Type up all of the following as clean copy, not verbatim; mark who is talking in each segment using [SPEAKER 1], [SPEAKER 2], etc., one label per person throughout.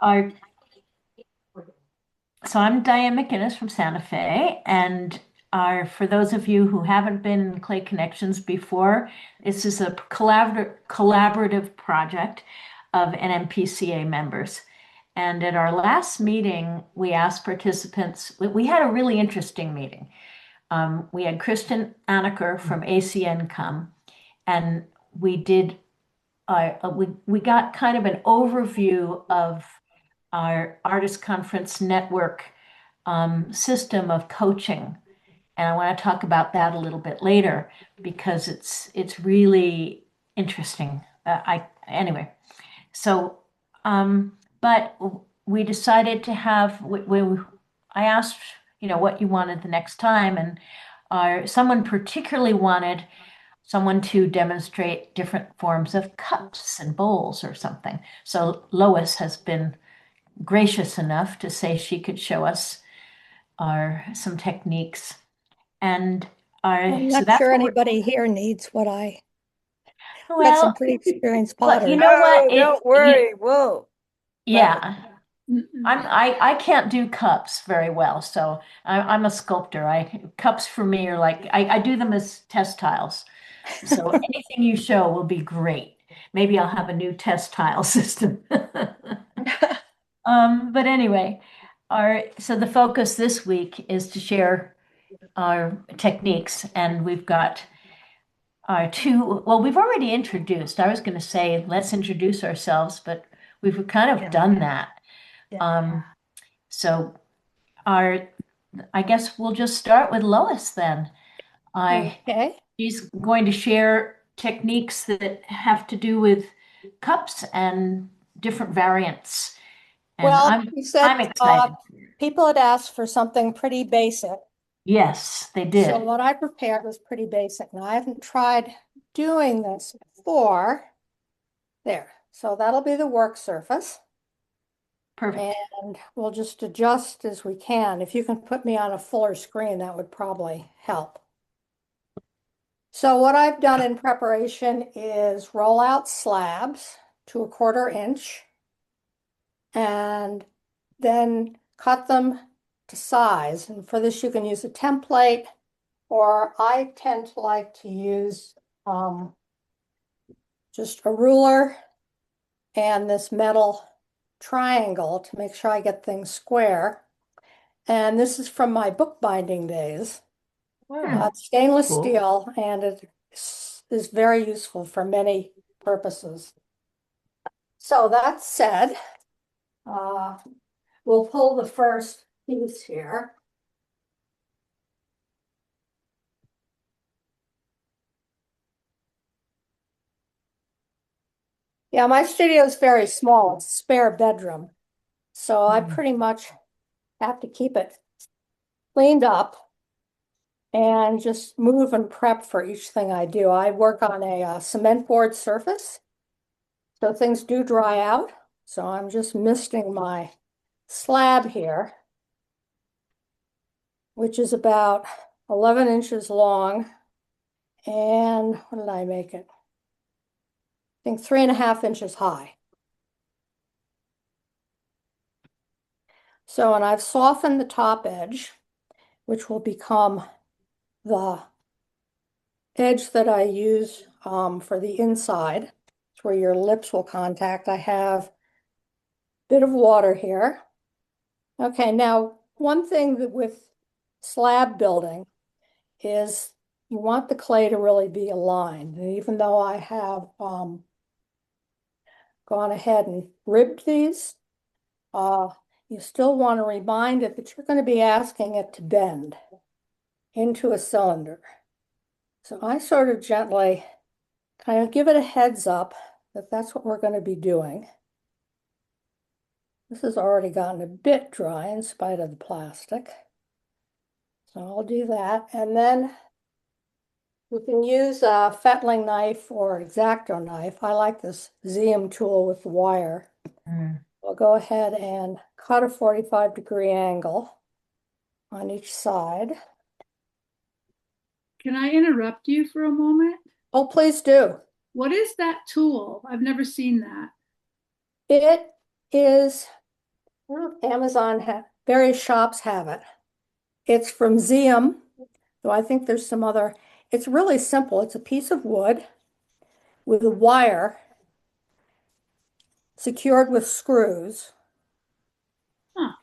[SPEAKER 1] Our, so I'm Diane MacInnes from Santa Fe, and for those of you who haven't been in Clay Connections before, this is a collaborative project of NMPCA members. And at our last meeting, we asked participants, we had a really interesting meeting. We had Kristen Anaker from ACN come, and we did we got kind of an overview of our artist conference network system of coaching. And I want to talk about that a little bit later because it's really interesting. Anyway, so but we decided to have I asked what you wanted the next time, and someone particularly wanted someone to demonstrate different forms of cups and bowls or something. So Lois has been gracious enough to say she could show us some techniques. And
[SPEAKER 2] I'm
[SPEAKER 1] so
[SPEAKER 2] not
[SPEAKER 1] that's
[SPEAKER 2] sure
[SPEAKER 1] what we're,
[SPEAKER 2] anybody here needs what I got some
[SPEAKER 1] well,
[SPEAKER 2] pretty experienced
[SPEAKER 1] well, you
[SPEAKER 2] potters.
[SPEAKER 1] know what?
[SPEAKER 3] Oh, don't worry. Whoa. Love it.
[SPEAKER 1] Yeah, I can't do cups very well. So I'm a sculptor. Cups for me are like, I do them as test tiles. So anything you show will be great. Maybe I'll have a new test tile system. But anyway, so the focus this week is to share our techniques, and we've got our well, we've already introduced. I was going to say, let's introduce ourselves, but we've kind of done that. Um, so our, I guess we'll just start with Lois then. I,
[SPEAKER 2] Okay.
[SPEAKER 1] she's going to share techniques that have to do with cups and different variants. And
[SPEAKER 2] Well,
[SPEAKER 1] I'm
[SPEAKER 2] you said
[SPEAKER 1] I'm excited.
[SPEAKER 2] people had asked for something pretty basic.
[SPEAKER 1] Yes, they
[SPEAKER 2] So
[SPEAKER 1] did.
[SPEAKER 2] what I prepared was pretty basic. Now I haven't tried doing this before. There. So that'll be the work surface.
[SPEAKER 1] Perfect.
[SPEAKER 2] And we'll just adjust as we can. If you can put me on a fuller screen, that would probably help. So what I've done in preparation is roll out slabs to 1/4 inch and then cut them to size. And for this, you can use a template, or I tend to like to use just a ruler and this metal triangle to make sure I get things square. And this is from my bookbinding days. It's stainless
[SPEAKER 1] Cool.
[SPEAKER 2] steel, and it is very useful for many purposes. So that said, we'll pull the first piece here. Yeah, my studio is very small. It's a spare bedroom. So I pretty much have to keep it cleaned up and just move and prep for each thing I do. I work on a cement board surface, so things do dry out. So I'm just misting my slab here, which is about 11 inches long. And what did I make it? I think 3.5 inches high. So, and I've softened the top edge, which will become the edge that I use for the inside. It's where your lips will contact. I have a bit of water here. Okay, now one thing that with slab building is you want the clay to really be aligned. And even though I have gone ahead and ribbed these, you still want to remind it that you're going to be asking it to bend into a cylinder. So I sort of gently kind of give it a heads up that that's what we're going to be doing. This has already gotten a bit dry in spite of the plastic. So I'll do that. And then you can use a fettling knife or X-Acto knife. I like this ZM tool with the wire. I'll go ahead and cut a 45-degree angle on each side.
[SPEAKER 4] Can I interrupt you for a moment?
[SPEAKER 2] Oh, please do.
[SPEAKER 4] What is that tool? I've never seen that.
[SPEAKER 2] It is, I don't know if Amazon various shops have it. It's from Zeum, though I think there's some other. It's really simple. It's a piece of wood with a wire secured with screws.
[SPEAKER 4] Huh.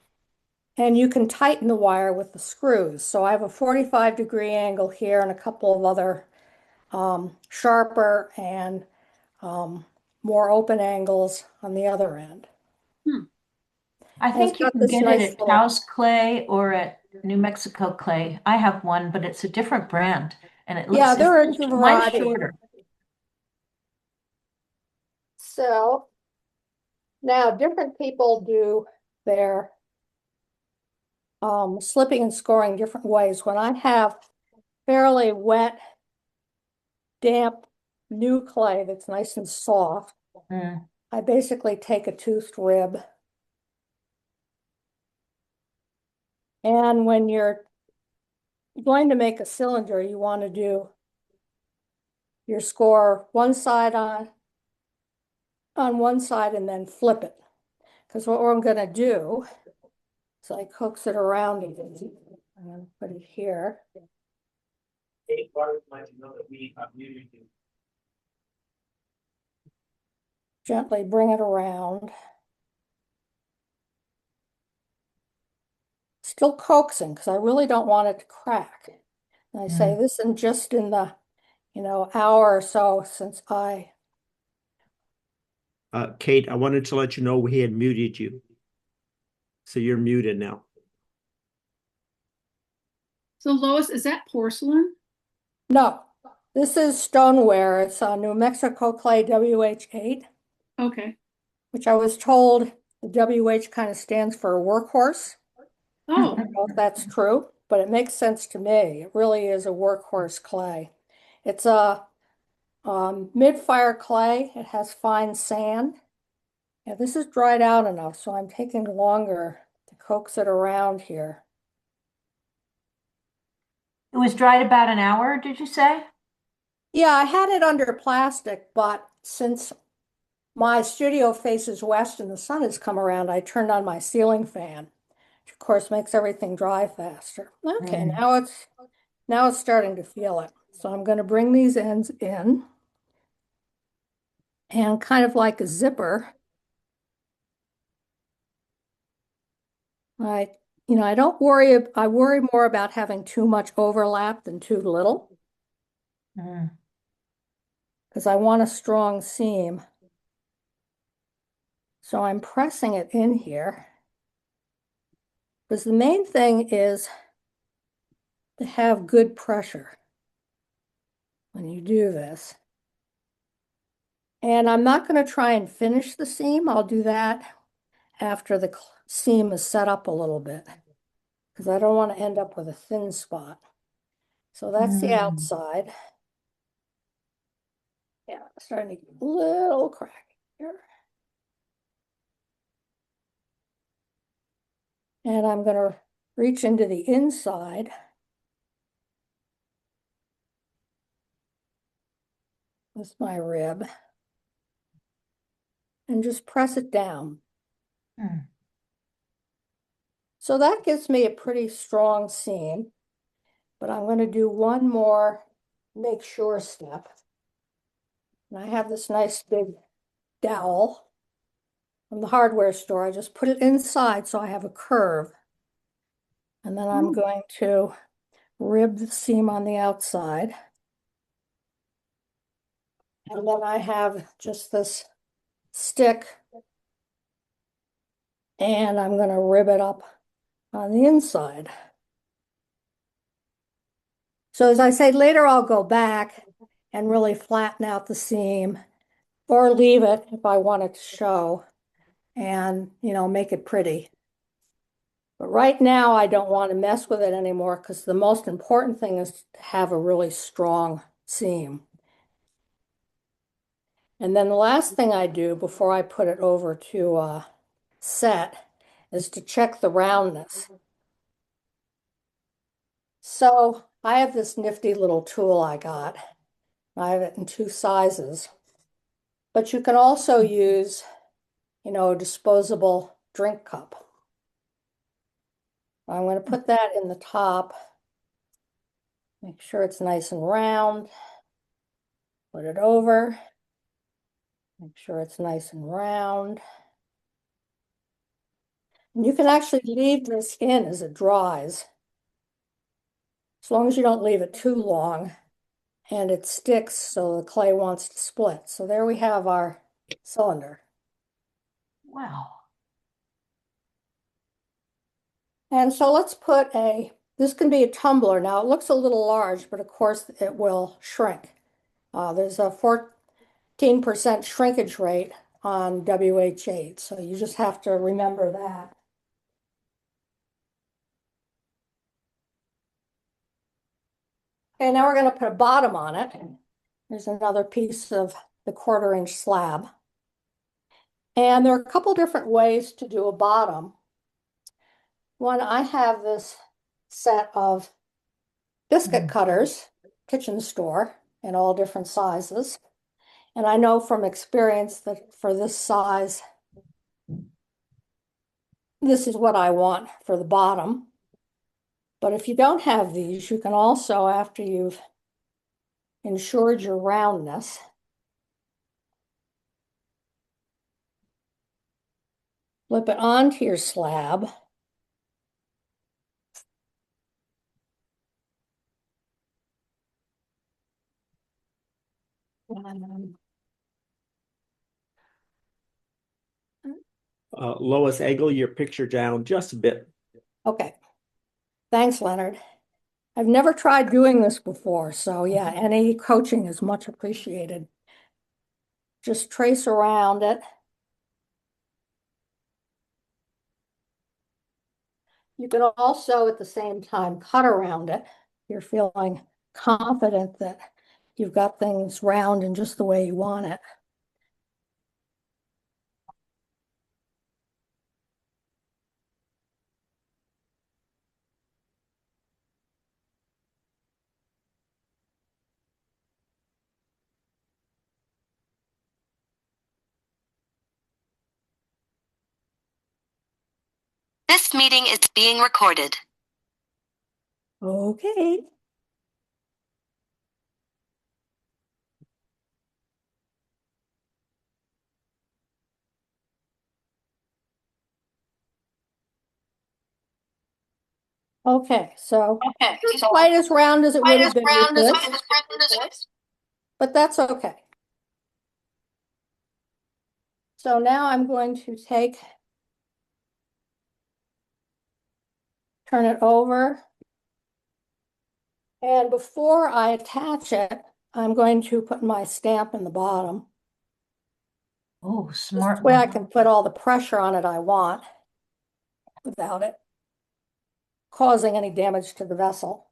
[SPEAKER 2] And you can tighten the wire with the screws. So I have a 45-degree angle here and a couple of other sharper and more open angles on the other end.
[SPEAKER 4] Hmm.
[SPEAKER 1] I
[SPEAKER 2] And it's
[SPEAKER 1] think you
[SPEAKER 2] got
[SPEAKER 1] can
[SPEAKER 2] this
[SPEAKER 1] get it
[SPEAKER 2] nice
[SPEAKER 1] at
[SPEAKER 2] little,
[SPEAKER 1] Taos Clay or at New Mexico Clay. I have one, but it's a different brand, and
[SPEAKER 2] yeah, there are a
[SPEAKER 1] mine's
[SPEAKER 2] variety.
[SPEAKER 1] shorter.
[SPEAKER 2] So now different people do their slipping and scoring different ways. When I have fairly wet, damp, new clay that's nice and soft,
[SPEAKER 1] Mm.
[SPEAKER 2] I basically take a toothed rib. And when you're going to make a cylinder, you want to do your score one side on one side and then flip it. Because what I'm going to do is I coax it around again. I'm going to put it here. Gently bring it around. Still coaxing because I really don't want it to crack. And I say this in just in the, hour or so since I.
[SPEAKER 5] Kate, I wanted to let you know we had muted you. So you're muted now.
[SPEAKER 4] So Lois, is that porcelain?
[SPEAKER 2] No, this is stoneware. It's a New Mexico clay WH8,
[SPEAKER 4] Okay.
[SPEAKER 2] which I was told the WH kind of stands for a workhorse. I
[SPEAKER 4] Oh,
[SPEAKER 2] don't know if that's true, but it makes sense to me. It really is a workhorse clay. It's a mid-fire clay. It has fine sand. Yeah, this is dried out enough, so I'm taking longer to coax it around here.
[SPEAKER 1] It was dried about an hour, did you say?
[SPEAKER 2] Yeah, I had it under plastic, but since my studio faces west and the sun has come around, I turned on my ceiling fan, which of course makes everything dry faster. Okay,
[SPEAKER 1] Mm.
[SPEAKER 2] now it's starting to feel it. So I'm going to bring these ends in and kind of like a zipper. I worry more about having too much overlap than too little
[SPEAKER 1] Mm.
[SPEAKER 2] because I want a strong seam. So I'm pressing it in here because the main thing is to have good pressure when you do this. And I'm not going to try and finish the seam. I'll do that after the seam is set up a little bit because I don't want to end up with a thin spot. So that's the outside. Yeah, starting to get a little crack here. And I'm going to reach into the inside. With my rib. And just press it down.
[SPEAKER 1] Mm.
[SPEAKER 2] So that gives me a pretty strong seam. But I'm going to do one more make sure step. And I have this nice big dowel from the hardware store. I just put it inside so I have a curve. And then I'm going to rib the seam on the outside. And then I have just this stick. And I'm going to rib it up on the inside. So as I say, later I'll go back and really flatten out the seam or leave it if I want it to show and, make it pretty. But right now I don't want to mess with it anymore because the most important thing is to have a really strong seam. And then the last thing I do before I put it over to set is to check the roundness. So I have this nifty little tool I got. I have it in two sizes. But you can also use disposable drink cup. I'm going to put that in the top. Make sure it's nice and round. Put it over. Make sure it's nice and round. And you can actually leave this in as it dries, as long as you don't leave it too long and it sticks so the clay wants to split. So there we have our cylinder.
[SPEAKER 1] Wow.
[SPEAKER 2] And so let's put this can be a tumbler. Now it looks a little large, but of course it will shrink. There's a 14% shrinkage rate on WH8, so you just have to remember that. Okay, now we're going to put a bottom on it. There's another piece of the 1/4-inch slab. And there are a couple different ways to do a bottom. One, I have this set of biscuit cutters, kitchen store, in all different sizes. And I know from experience that for this size, this is what I want for the bottom. But if you don't have these, you can also, after you've ensured your roundness, flip it onto your slab.
[SPEAKER 5] Lois, angle your picture down just a bit.
[SPEAKER 2] Okay. Thanks, Leonard. I've never tried doing this before, so yeah, any coaching is much appreciated. Just trace around it. You can also, at the same time, cut around it. You're feeling confident that you've got things round in just the way you want it.
[SPEAKER 6] This meeting is being recorded.
[SPEAKER 2] Okay. Okay, so it's quite as round as it would have been with this, but that's okay. So now I'm going to turn it over. And before I attach it, I'm going to put my stamp in the bottom.
[SPEAKER 1] Oh, smart.
[SPEAKER 2] This way I can put all the pressure on it I want without it causing any damage to the vessel.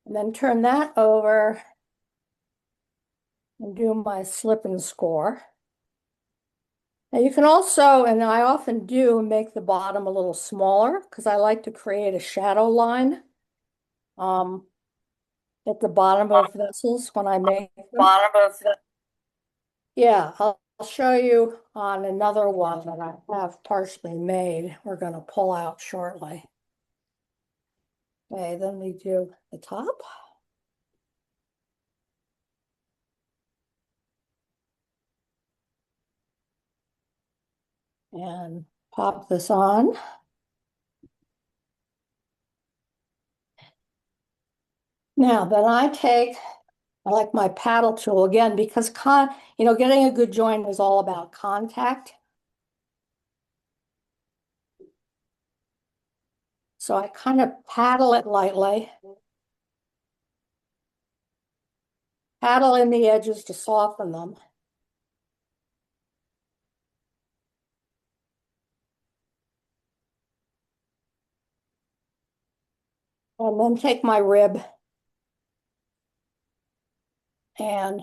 [SPEAKER 2] And then turn that over and do my slip and score. Now you can also, and I often do, make the bottom a little smaller because I like to create a shadow line at the bottom of vessels when I make them. Yeah, I'll show you on another one that I have partially made. We're going to pull out shortly. Okay, then we do the top. And pop this on. Now, then I like my paddle tool again, because getting a good joint is all about contact. So I kind of paddle it lightly. Paddle in the edges to soften them. And then take my rib and,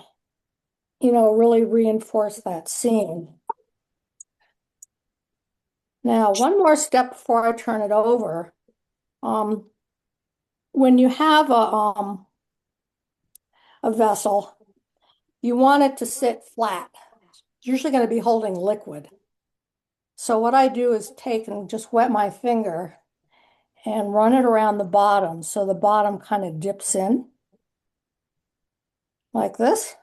[SPEAKER 2] really reinforce that seam. Now, one more step before I turn it over. When you have a vessel, you want it to sit flat. It's usually going to be holding liquid. So what I do is take and just wet my finger and run it around the bottom so the bottom kind of dips in like this.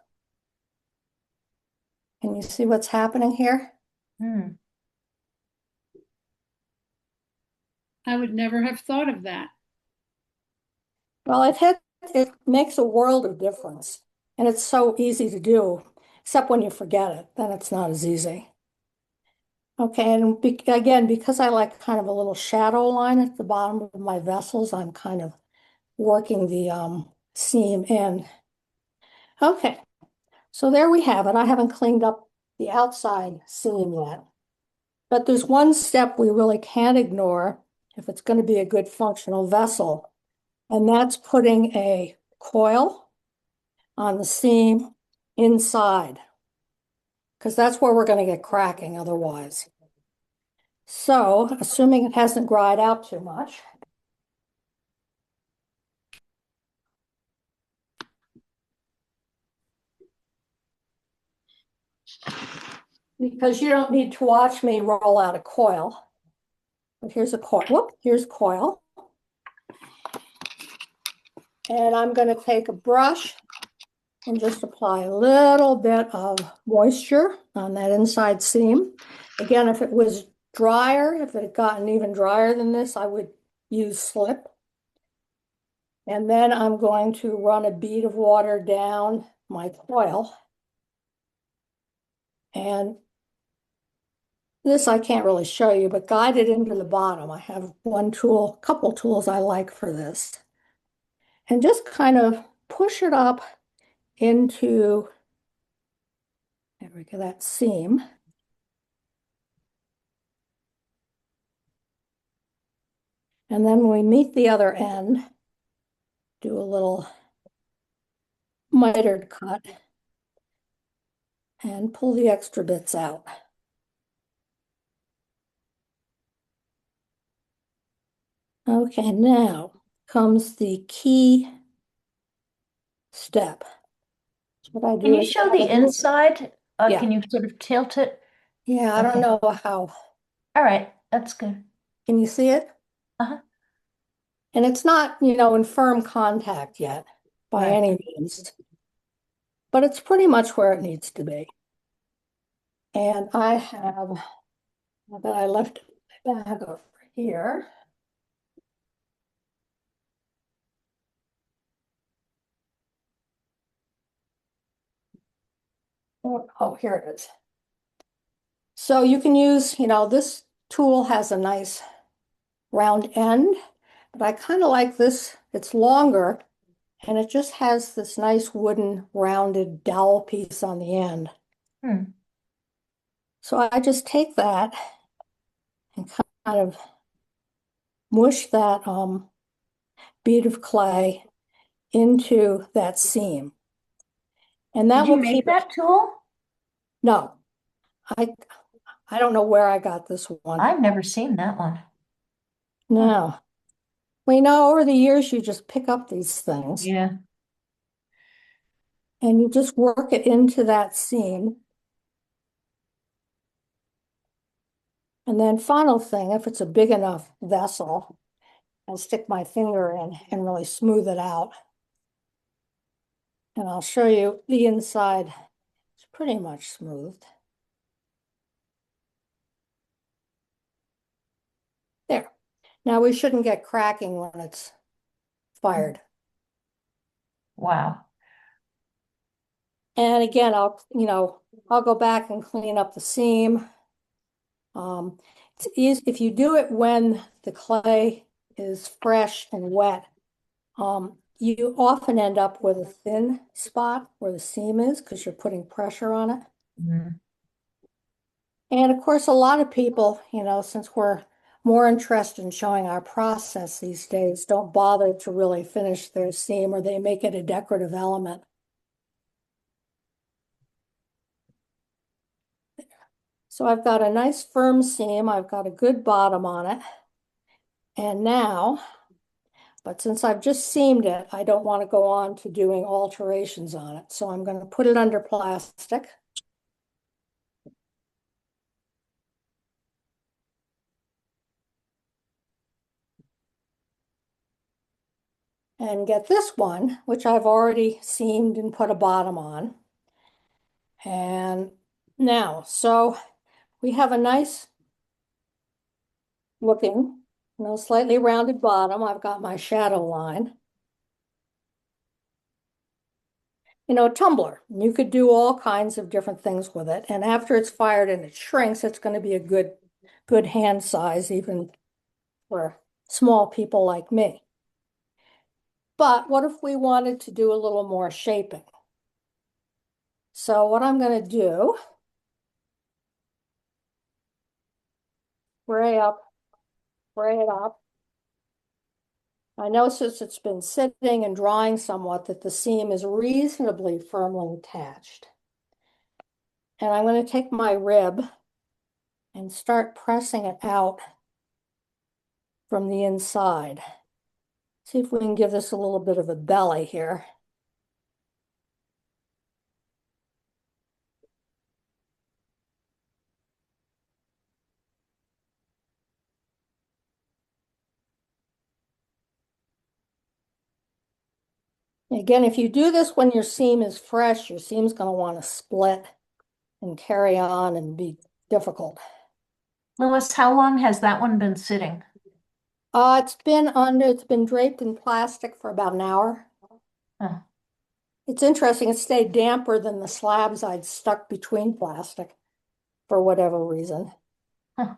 [SPEAKER 2] Can you see what's happening here?
[SPEAKER 1] Hmm.
[SPEAKER 4] I would never have thought of that.
[SPEAKER 2] Well, it makes a world of difference, and it's so easy to do, except when you forget it, then it's not as easy. Okay, and again, because I like kind of a little shadow line at the bottom of my vessels, I'm kind of working the seam in. Okay, so there we have it. I haven't cleaned up the outside seam yet, but there's one step we really can't ignore if it's going to be a good functional vessel, and that's putting a coil on the seam inside, because that's where we're going to get cracking otherwise. So, assuming it hasn't dried out too much, because you don't need to watch me roll out a coil. But here's a coil. Whoop, here's coil. And I'm going to take a brush and just apply a little bit of moisture on that inside seam. Again, if it was drier, if it had gotten even drier than this, I would use slip. And then I'm going to run a bead of water down my coil. And this I can't really show you, but guide it into the bottom. I have one tool, a couple tools I like for this. And just kind of push it up into, there we go, that seam. And then when we meet the other end, do a little mitered cut and pull the extra bits out. Okay, now comes the key step. What I do
[SPEAKER 1] Can you
[SPEAKER 2] is
[SPEAKER 1] show the inside?
[SPEAKER 2] Yeah.
[SPEAKER 1] Can you sort of tilt it?
[SPEAKER 2] Yeah, I don't
[SPEAKER 1] Okay.
[SPEAKER 2] know how.
[SPEAKER 1] All right, that's good.
[SPEAKER 2] Can you see it?
[SPEAKER 1] Uh-huh.
[SPEAKER 2] And it's not, in firm contact yet by
[SPEAKER 1] Right.
[SPEAKER 2] any means, but it's pretty much where it needs to be. And I have, that I left my bag over here. Oh, here it is. So you can use, this tool has a nice round end, but I kind of like this. It's longer and it just has this nice wooden rounded dowel piece on the end.
[SPEAKER 1] Hmm.
[SPEAKER 2] So I just take that and kind of mush that bead of clay into that seam. And that
[SPEAKER 1] Did you
[SPEAKER 2] will
[SPEAKER 1] make
[SPEAKER 2] keep it.
[SPEAKER 1] that tool?
[SPEAKER 2] No, I don't know where I got this one.
[SPEAKER 1] I've never seen that one.
[SPEAKER 2] No. Well, over the years, you just pick up these things
[SPEAKER 1] Yeah.
[SPEAKER 2] and you just work it into that seam. And then final thing, if it's a big enough vessel, I'll stick my finger in and really smooth it out. And I'll show you the inside. It's pretty much smoothed. There. Now we shouldn't get cracking when it's fired.
[SPEAKER 1] Wow.
[SPEAKER 2] And again, I'll go back and clean up the seam. It's easy if you do it when the clay is fresh and wet. You often end up with a thin spot where the seam is because you're putting pressure on it.
[SPEAKER 1] Mhm.
[SPEAKER 2] And of course, a lot of people, since we're more interested in showing our process these days, don't bother to really finish their seam, or they make it a decorative element. So I've got a nice firm seam. I've got a good bottom on it. And now, but since I've just seamed it, I don't want to go on to doing alterations on it. So I'm going to put it under plastic. and get this one, which I've already seamed and put a bottom on. And now, so we have a nice looking, slightly rounded bottom. I've got my shadow line. A tumbler. You could do all kinds of different things with it. And after it's fired and it shrinks, it's going to be a good hand size, even for small people like me. But what if we wanted to do a little more shaping? So what I'm going to do, spray it up. I know since it's been sitting and drying somewhat that the seam is reasonably firmly attached. And I'm going to take my rib and start pressing it out from the inside. See if we can give this a little bit of a belly here. Again, if you do this when your seam is fresh, your seam's going to want to split and carry on and be difficult.
[SPEAKER 1] Lois, how long has that one been sitting?
[SPEAKER 2] It's been draped in plastic for about an hour.
[SPEAKER 1] Huh.
[SPEAKER 2] It's interesting, it stayed damper than the slabs I'd stuck between plastic for whatever reason.
[SPEAKER 1] Huh.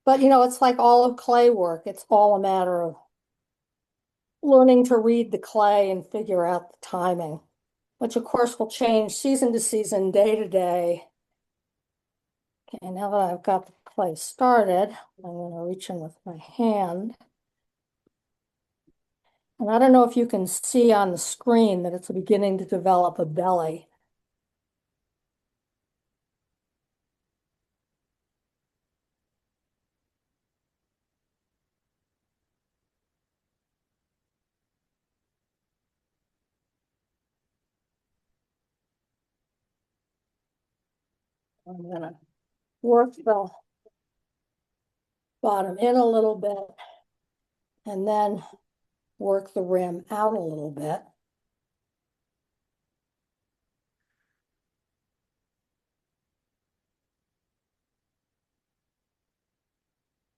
[SPEAKER 2] But it's like all of clay work. It's all a matter of learning to read the clay and figure out the timing, which of course will change season to season, day to day. Okay, now that I've got the clay started, I'm going to reach in with my hand. And I don't know if you can see on the screen that it's beginning to develop a belly. I'm going to work the bottom in a little bit and then work the rim out a little bit.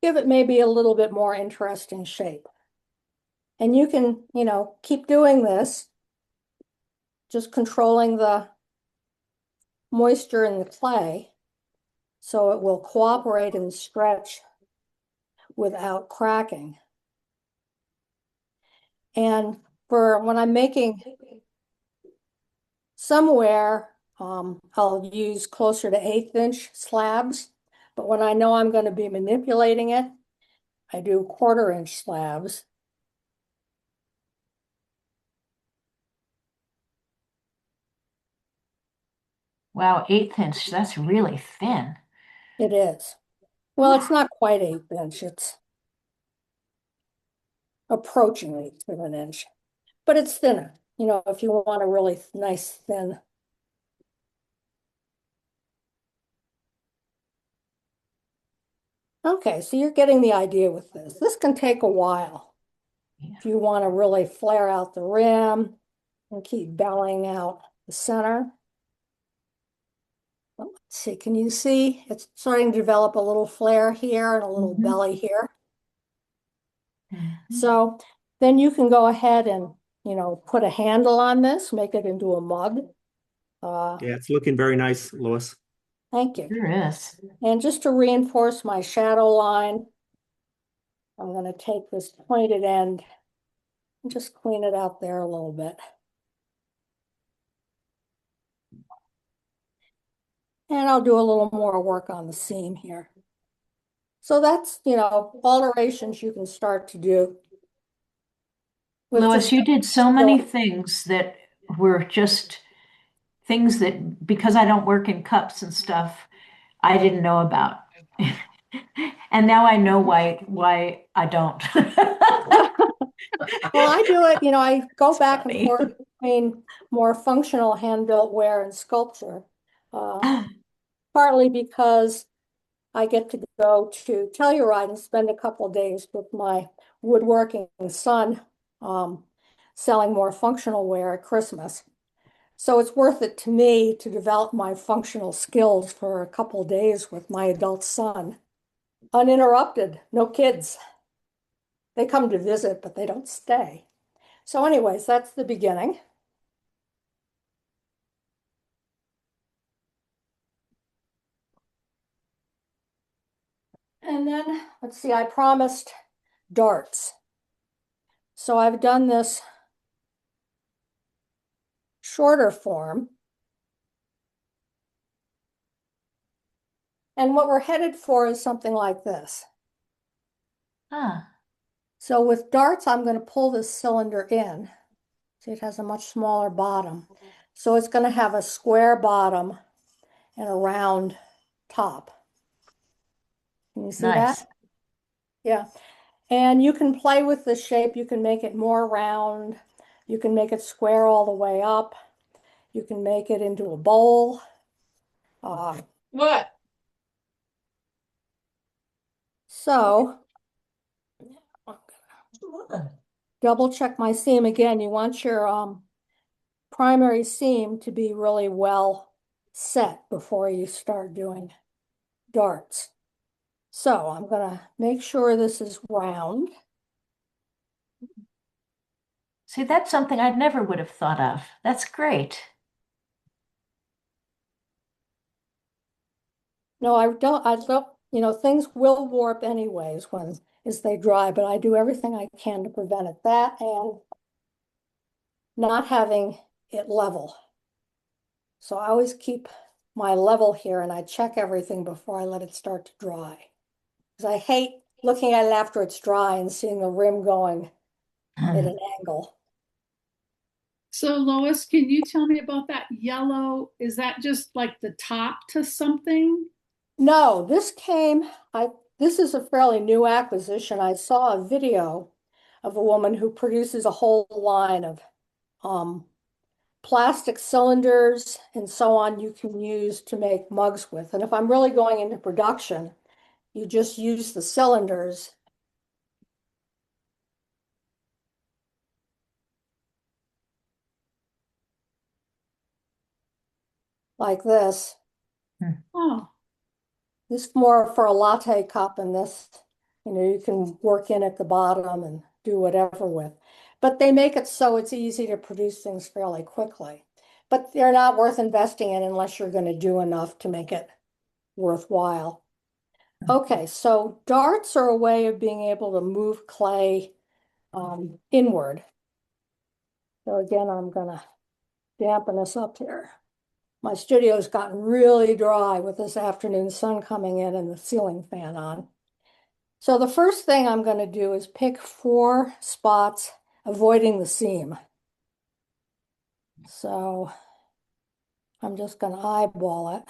[SPEAKER 2] Give it maybe a little bit more interesting shape. And you can, keep doing this, just controlling the moisture in the clay so it will cooperate and stretch without cracking. And for when I'm making somewhere, I'll use closer to 1/8 inch slabs, but when I know I'm going to be manipulating it, I do 1/4 inch slabs.
[SPEAKER 1] Wow, 1/8 inch, that's really thin.
[SPEAKER 2] It is. Well, it's not quite 1/8 inch, it's approaching 1/8 of an inch, but it's thinner, if you want a really nice thin. Okay, so you're getting the idea with this. This can take a while. If you want to really flare out the rim and keep bellying out the center. Let's see, can you see? It's starting to develop a little flare here and a little belly here. So then you can go ahead and, put a handle on this, make it into a mug.
[SPEAKER 5] Yeah, it's looking very nice, Lois.
[SPEAKER 2] Thank you.
[SPEAKER 1] Sure is.
[SPEAKER 2] And just to reinforce my shadow line, I'm going to take this pointed end and just clean it out there a little bit. And I'll do a little more work on the seam here. So that's, alterations you can start to do.
[SPEAKER 1] Lois, you did so many things that were just things that, because I don't work in cups and stuff, I didn't know about. And now I know why I don't.
[SPEAKER 2] Well, I do it, I go back and forth between more functional hand-built ware and sculpture. Partly because I get to go to Telluride and spend a couple of days with my woodworking son selling more functional wear at Christmas. So it's worth it to me to develop my functional skills for a couple of days with my adult son. Uninterrupted, no kids. They come to visit, but they don't stay. So anyways, that's the beginning. And then, let's see, I promised darts. So I've done this shorter form. And what we're headed for is something like this.
[SPEAKER 1] Ah,
[SPEAKER 2] So with darts, I'm going to pull this cylinder in. See, it has a much smaller bottom. So it's going to have a square bottom and a round top. Can you see
[SPEAKER 1] nice.
[SPEAKER 2] that? Yeah. And you can play with the shape. You can make it more round. You can make it square all the way up. You can make it into a bowl.
[SPEAKER 3] What?
[SPEAKER 2] So double check my seam again. You want your primary seam to be really well set before you start doing darts. So I'm going to make sure this is round.
[SPEAKER 1] See, that's something I never would have thought of. That's great.
[SPEAKER 2] No, I don't, things will warp anyways as they dry, but I do everything I can to prevent it. That and not having it level. So I always keep my level here and I check everything before I let it start to dry. Because I hate looking at it after it's dry and seeing the rim going at an angle.
[SPEAKER 4] So Lois, can you tell me about that yellow? Is that just like the top to something?
[SPEAKER 2] No, this is a fairly new acquisition. I saw a video of a woman who produces a whole line of plastic cylinders and so on you can use to make mugs with. And if I'm really going into production, you just use the cylinders. Like this.
[SPEAKER 4] Oh,
[SPEAKER 2] This more for a latte cup, and this, you can work in at the bottom and do whatever with. But they make it so it's easy to produce things fairly quickly. But they're not worth investing in unless you're going to do enough to make it worthwhile. Okay, so darts are a way of being able to move clay inward. So again, I'm going to dampen this up here. My studio's gotten really dry with this afternoon sun coming in and the ceiling fan on. So the first thing I'm going to do is pick 4 spots, avoiding the seam. So I'm just going to eyeball it.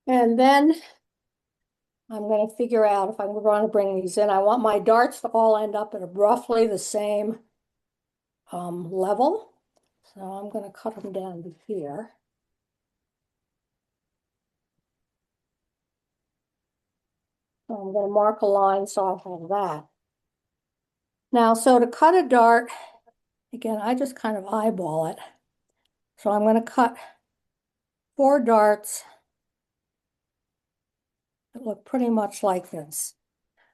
[SPEAKER 2] And then I'm going to figure out if I'm going to bring these in. I want my darts to all end up at roughly the same level. So I'm going to cut them down to here. So I'm going to mark a line so I have that. Now, so to cut a dart, again, I just kind of eyeball it. So I'm going to cut 4 darts that look pretty much like this.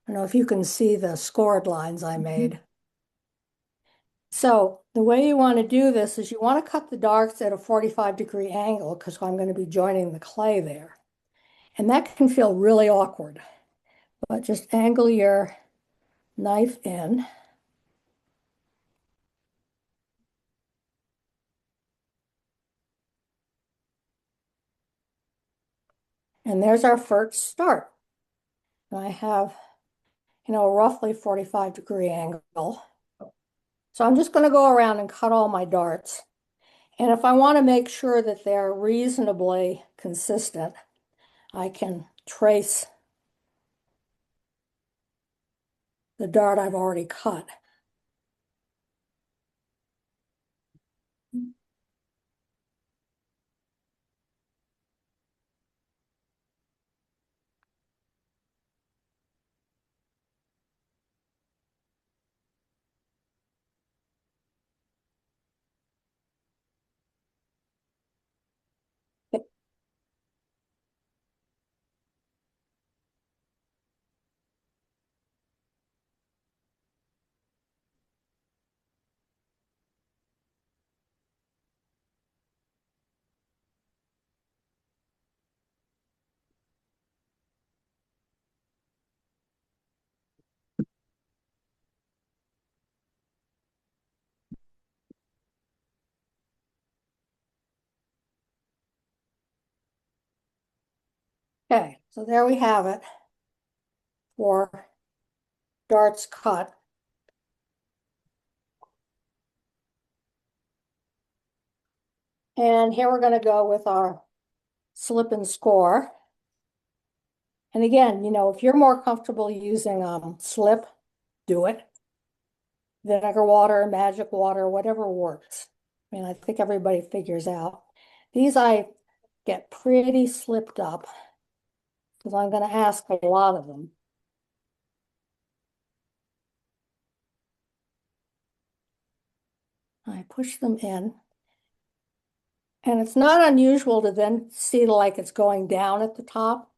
[SPEAKER 2] I don't know if you can see the scored lines I made. So the way you want to do this is you want to cut the darts at a 45-degree angle because I'm going to be joining the clay there. And that can feel really awkward, but just angle your knife in. And there's our first start. And I have, a roughly 45-degree angle. So I'm just going to go around and cut all my darts. And if I want to make sure that they're reasonably consistent, I can trace the dart I've already cut. So there we have it for darts cut. And here we're going to go with our slip and score. And again, you know, if you're more comfortable using slip, do it. Vinegar water, magic water, whatever works. I mean, I think everybody figures out. These I get pretty slipped up because I'm going to ask a lot of them. I push them in. And it's not unusual to then see like it's going down at the top.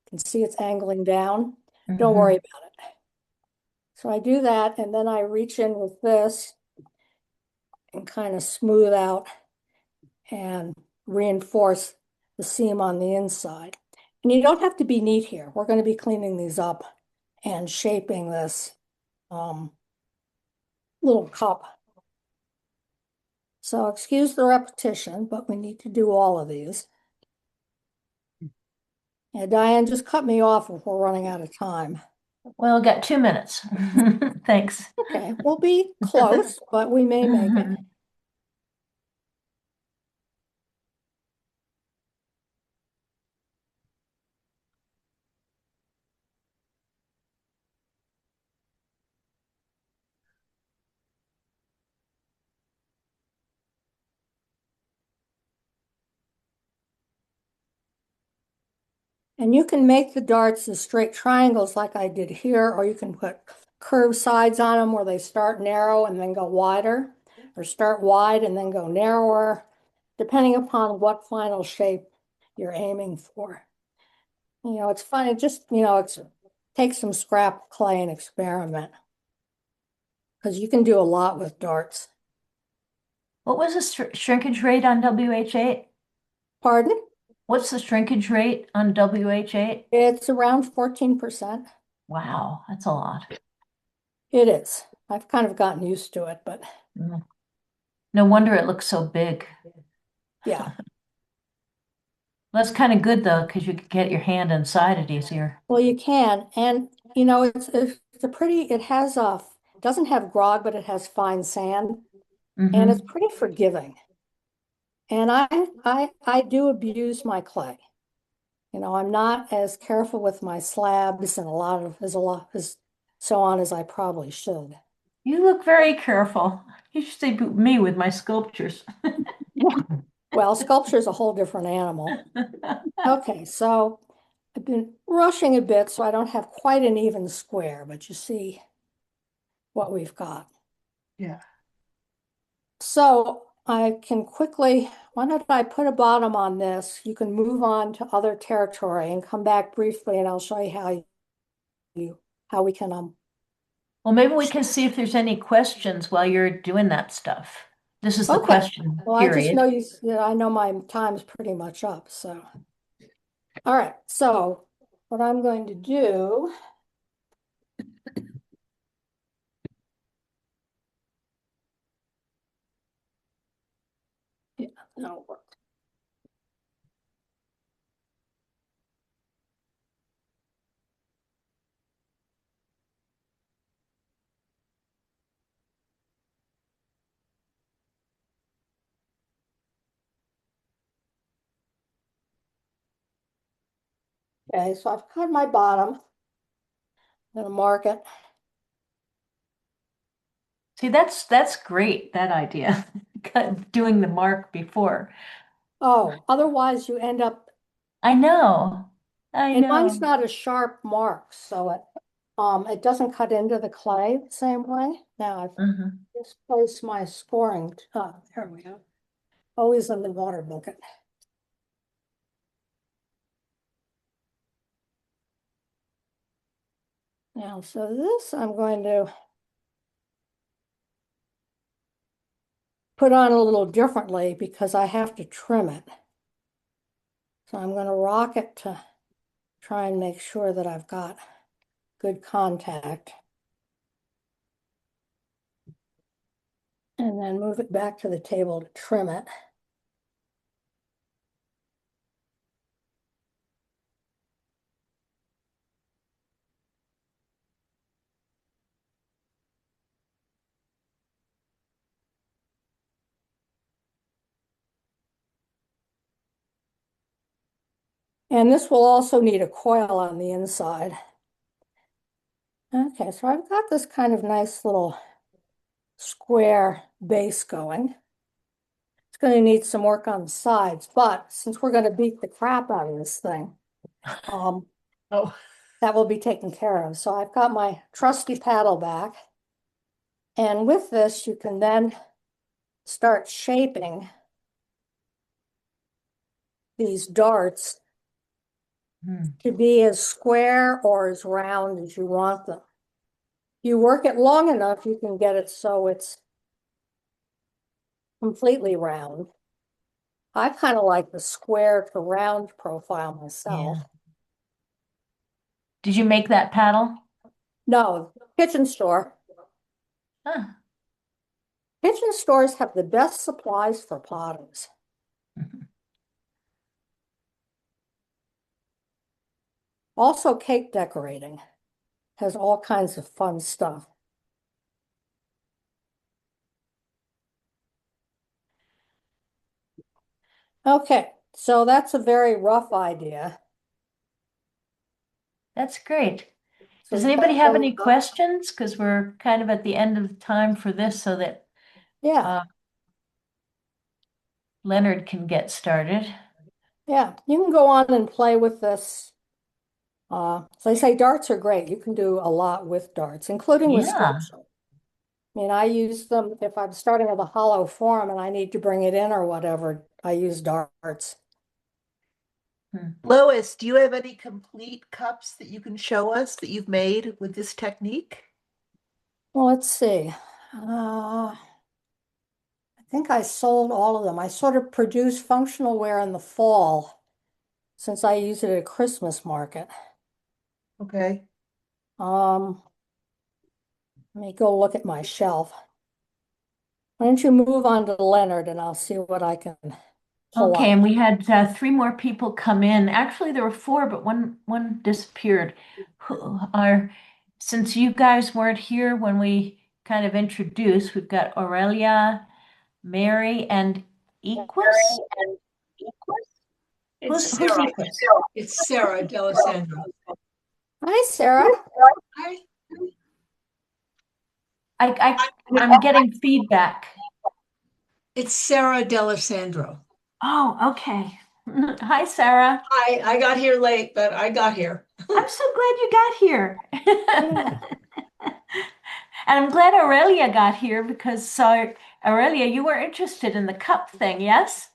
[SPEAKER 2] You can see it's angling down. Don't worry about it. So I do that, and then I reach in with this and kind of smooth out and reinforce the seam on the inside. And you don't have to be neat here. We're going to be cleaning these up and shaping this little cup. So excuse the repetition, but we need to do all of these. Yeah, Diane, just cut me off if we're running out of time.
[SPEAKER 1] Well, got 2 minutes. Thanks.
[SPEAKER 2] Okay, we'll be close, but we may make it. And you can make the darts as straight triangles like I did here, or you can put curved sides on them where they start narrow and then go wider, or start wide and then go narrower, depending upon what final shape you're aiming for. You know, it's fun. It just, you know, take some scrap clay and experiment, because you can do a lot with darts.
[SPEAKER 1] What was the shrinkage rate on WH8?
[SPEAKER 2] Pardon?
[SPEAKER 1] What's the shrinkage rate on WH8?
[SPEAKER 2] It's around 14%.
[SPEAKER 1] Wow, that's a lot.
[SPEAKER 2] It is. I've kind of gotten used to it, but
[SPEAKER 1] no wonder it looks so big.
[SPEAKER 2] yeah.
[SPEAKER 1] That's kind of good though, because you can get your hand inside it easier.
[SPEAKER 2] Well, you can, and you know, it's a pretty. It has doesn't have grog, but it has fine sand, and it's pretty forgiving. And I do abuse my clay. You know, I'm not as careful with my slabs and as so on as I probably should.
[SPEAKER 1] You look very careful. You should see me with my sculptures.
[SPEAKER 2] Well, sculpture is a whole different animal. Okay, so I've been rushing a bit, so I don't have quite an even square, but you see what we've got.
[SPEAKER 4] Yeah.
[SPEAKER 2] So I can quickly, why don't I put a bottom on this? You can move on to other territory and come back briefly, and I'll show you how we can
[SPEAKER 1] Well, maybe we can see if there's any questions while you're doing that stuff. This is the
[SPEAKER 2] Okay.
[SPEAKER 1] question
[SPEAKER 2] Well, I just
[SPEAKER 1] period.
[SPEAKER 2] know I know my time's pretty much up, so. All right, so what I'm going to do. Yeah, that'll work. Okay, so I've cut my bottom. I'm gonna mark it.
[SPEAKER 1] See, that's great, that idea. Doing the mark before.
[SPEAKER 2] Oh, otherwise you end up,
[SPEAKER 1] I know.
[SPEAKER 2] and mine's not a sharp mark, so it doesn't cut into the clay the same way. Now I've just placed my scoring. There we go. Always in the water bucket. Now, so this I'm going to put on a little differently because I have to trim it. So I'm going to rock it to try and make sure that I've got good contact. And then move it back to the table to trim it. And this will also need a coil on the inside. Okay, so I've got this kind of nice little square base going. It's going to need some work on the sides, but since we're going to beat the crap out of this thing,
[SPEAKER 1] Oh,
[SPEAKER 2] that will be taken care of. So I've got my trusty paddle back. And with this, you can then start shaping these darts to be as square or as round as you want them. You work it long enough, you can get it so it's completely round. I kind of like the square to round profile myself.
[SPEAKER 1] yeah. Did you make that paddle?
[SPEAKER 2] No, kitchen store.
[SPEAKER 1] Huh.
[SPEAKER 2] Kitchen stores have the best supplies for potters. Also, cake decorating has all kinds of fun stuff. Okay, so that's a very rough idea.
[SPEAKER 1] That's great.
[SPEAKER 2] So
[SPEAKER 1] Does
[SPEAKER 2] you
[SPEAKER 1] anybody
[SPEAKER 2] got
[SPEAKER 1] have
[SPEAKER 2] some-
[SPEAKER 1] any questions? Because we're kind of at the end of the time for this so that
[SPEAKER 2] Yeah,
[SPEAKER 1] Leonard can get started.
[SPEAKER 2] yeah, you can go on and play with this. So they say darts are great. You can do a lot with darts, including with
[SPEAKER 1] Yeah.
[SPEAKER 2] sculpture. I mean, I use them if I'm starting with a hollow form and I need to bring it in or whatever, I use darts.
[SPEAKER 7] Lois, do you have any complete cups that you can show us that you've made with this technique?
[SPEAKER 2] Well, let's see. I think I sold all of them. I sort of produce functional wear in the fall since I use it at a Christmas market.
[SPEAKER 7] Okay.
[SPEAKER 2] Let me go look at my shelf. Why don't you move on to Leonard and I'll see what I can pull
[SPEAKER 1] Okay,
[SPEAKER 2] up.
[SPEAKER 1] and we had three more people come in. Actually, there were four, but one disappeared. Who are, since you guys weren't here when we kind of introduced, we've got Aurelia, Mary, and Equus. Who's Equus?
[SPEAKER 8] It's Sarah D'Alessandro.
[SPEAKER 2] Hi, Sarah.
[SPEAKER 8] Hi.
[SPEAKER 1] I'm getting feedback.
[SPEAKER 8] It's Sarah D'Alessandro.
[SPEAKER 1] Oh, okay. Hi, Sarah.
[SPEAKER 8] I got here late, but I got here.
[SPEAKER 1] I'm so glad you got here.
[SPEAKER 2] Yeah.
[SPEAKER 1] And I'm glad Aurelia got here because Aurelia, you were interested in the cup thing, yes?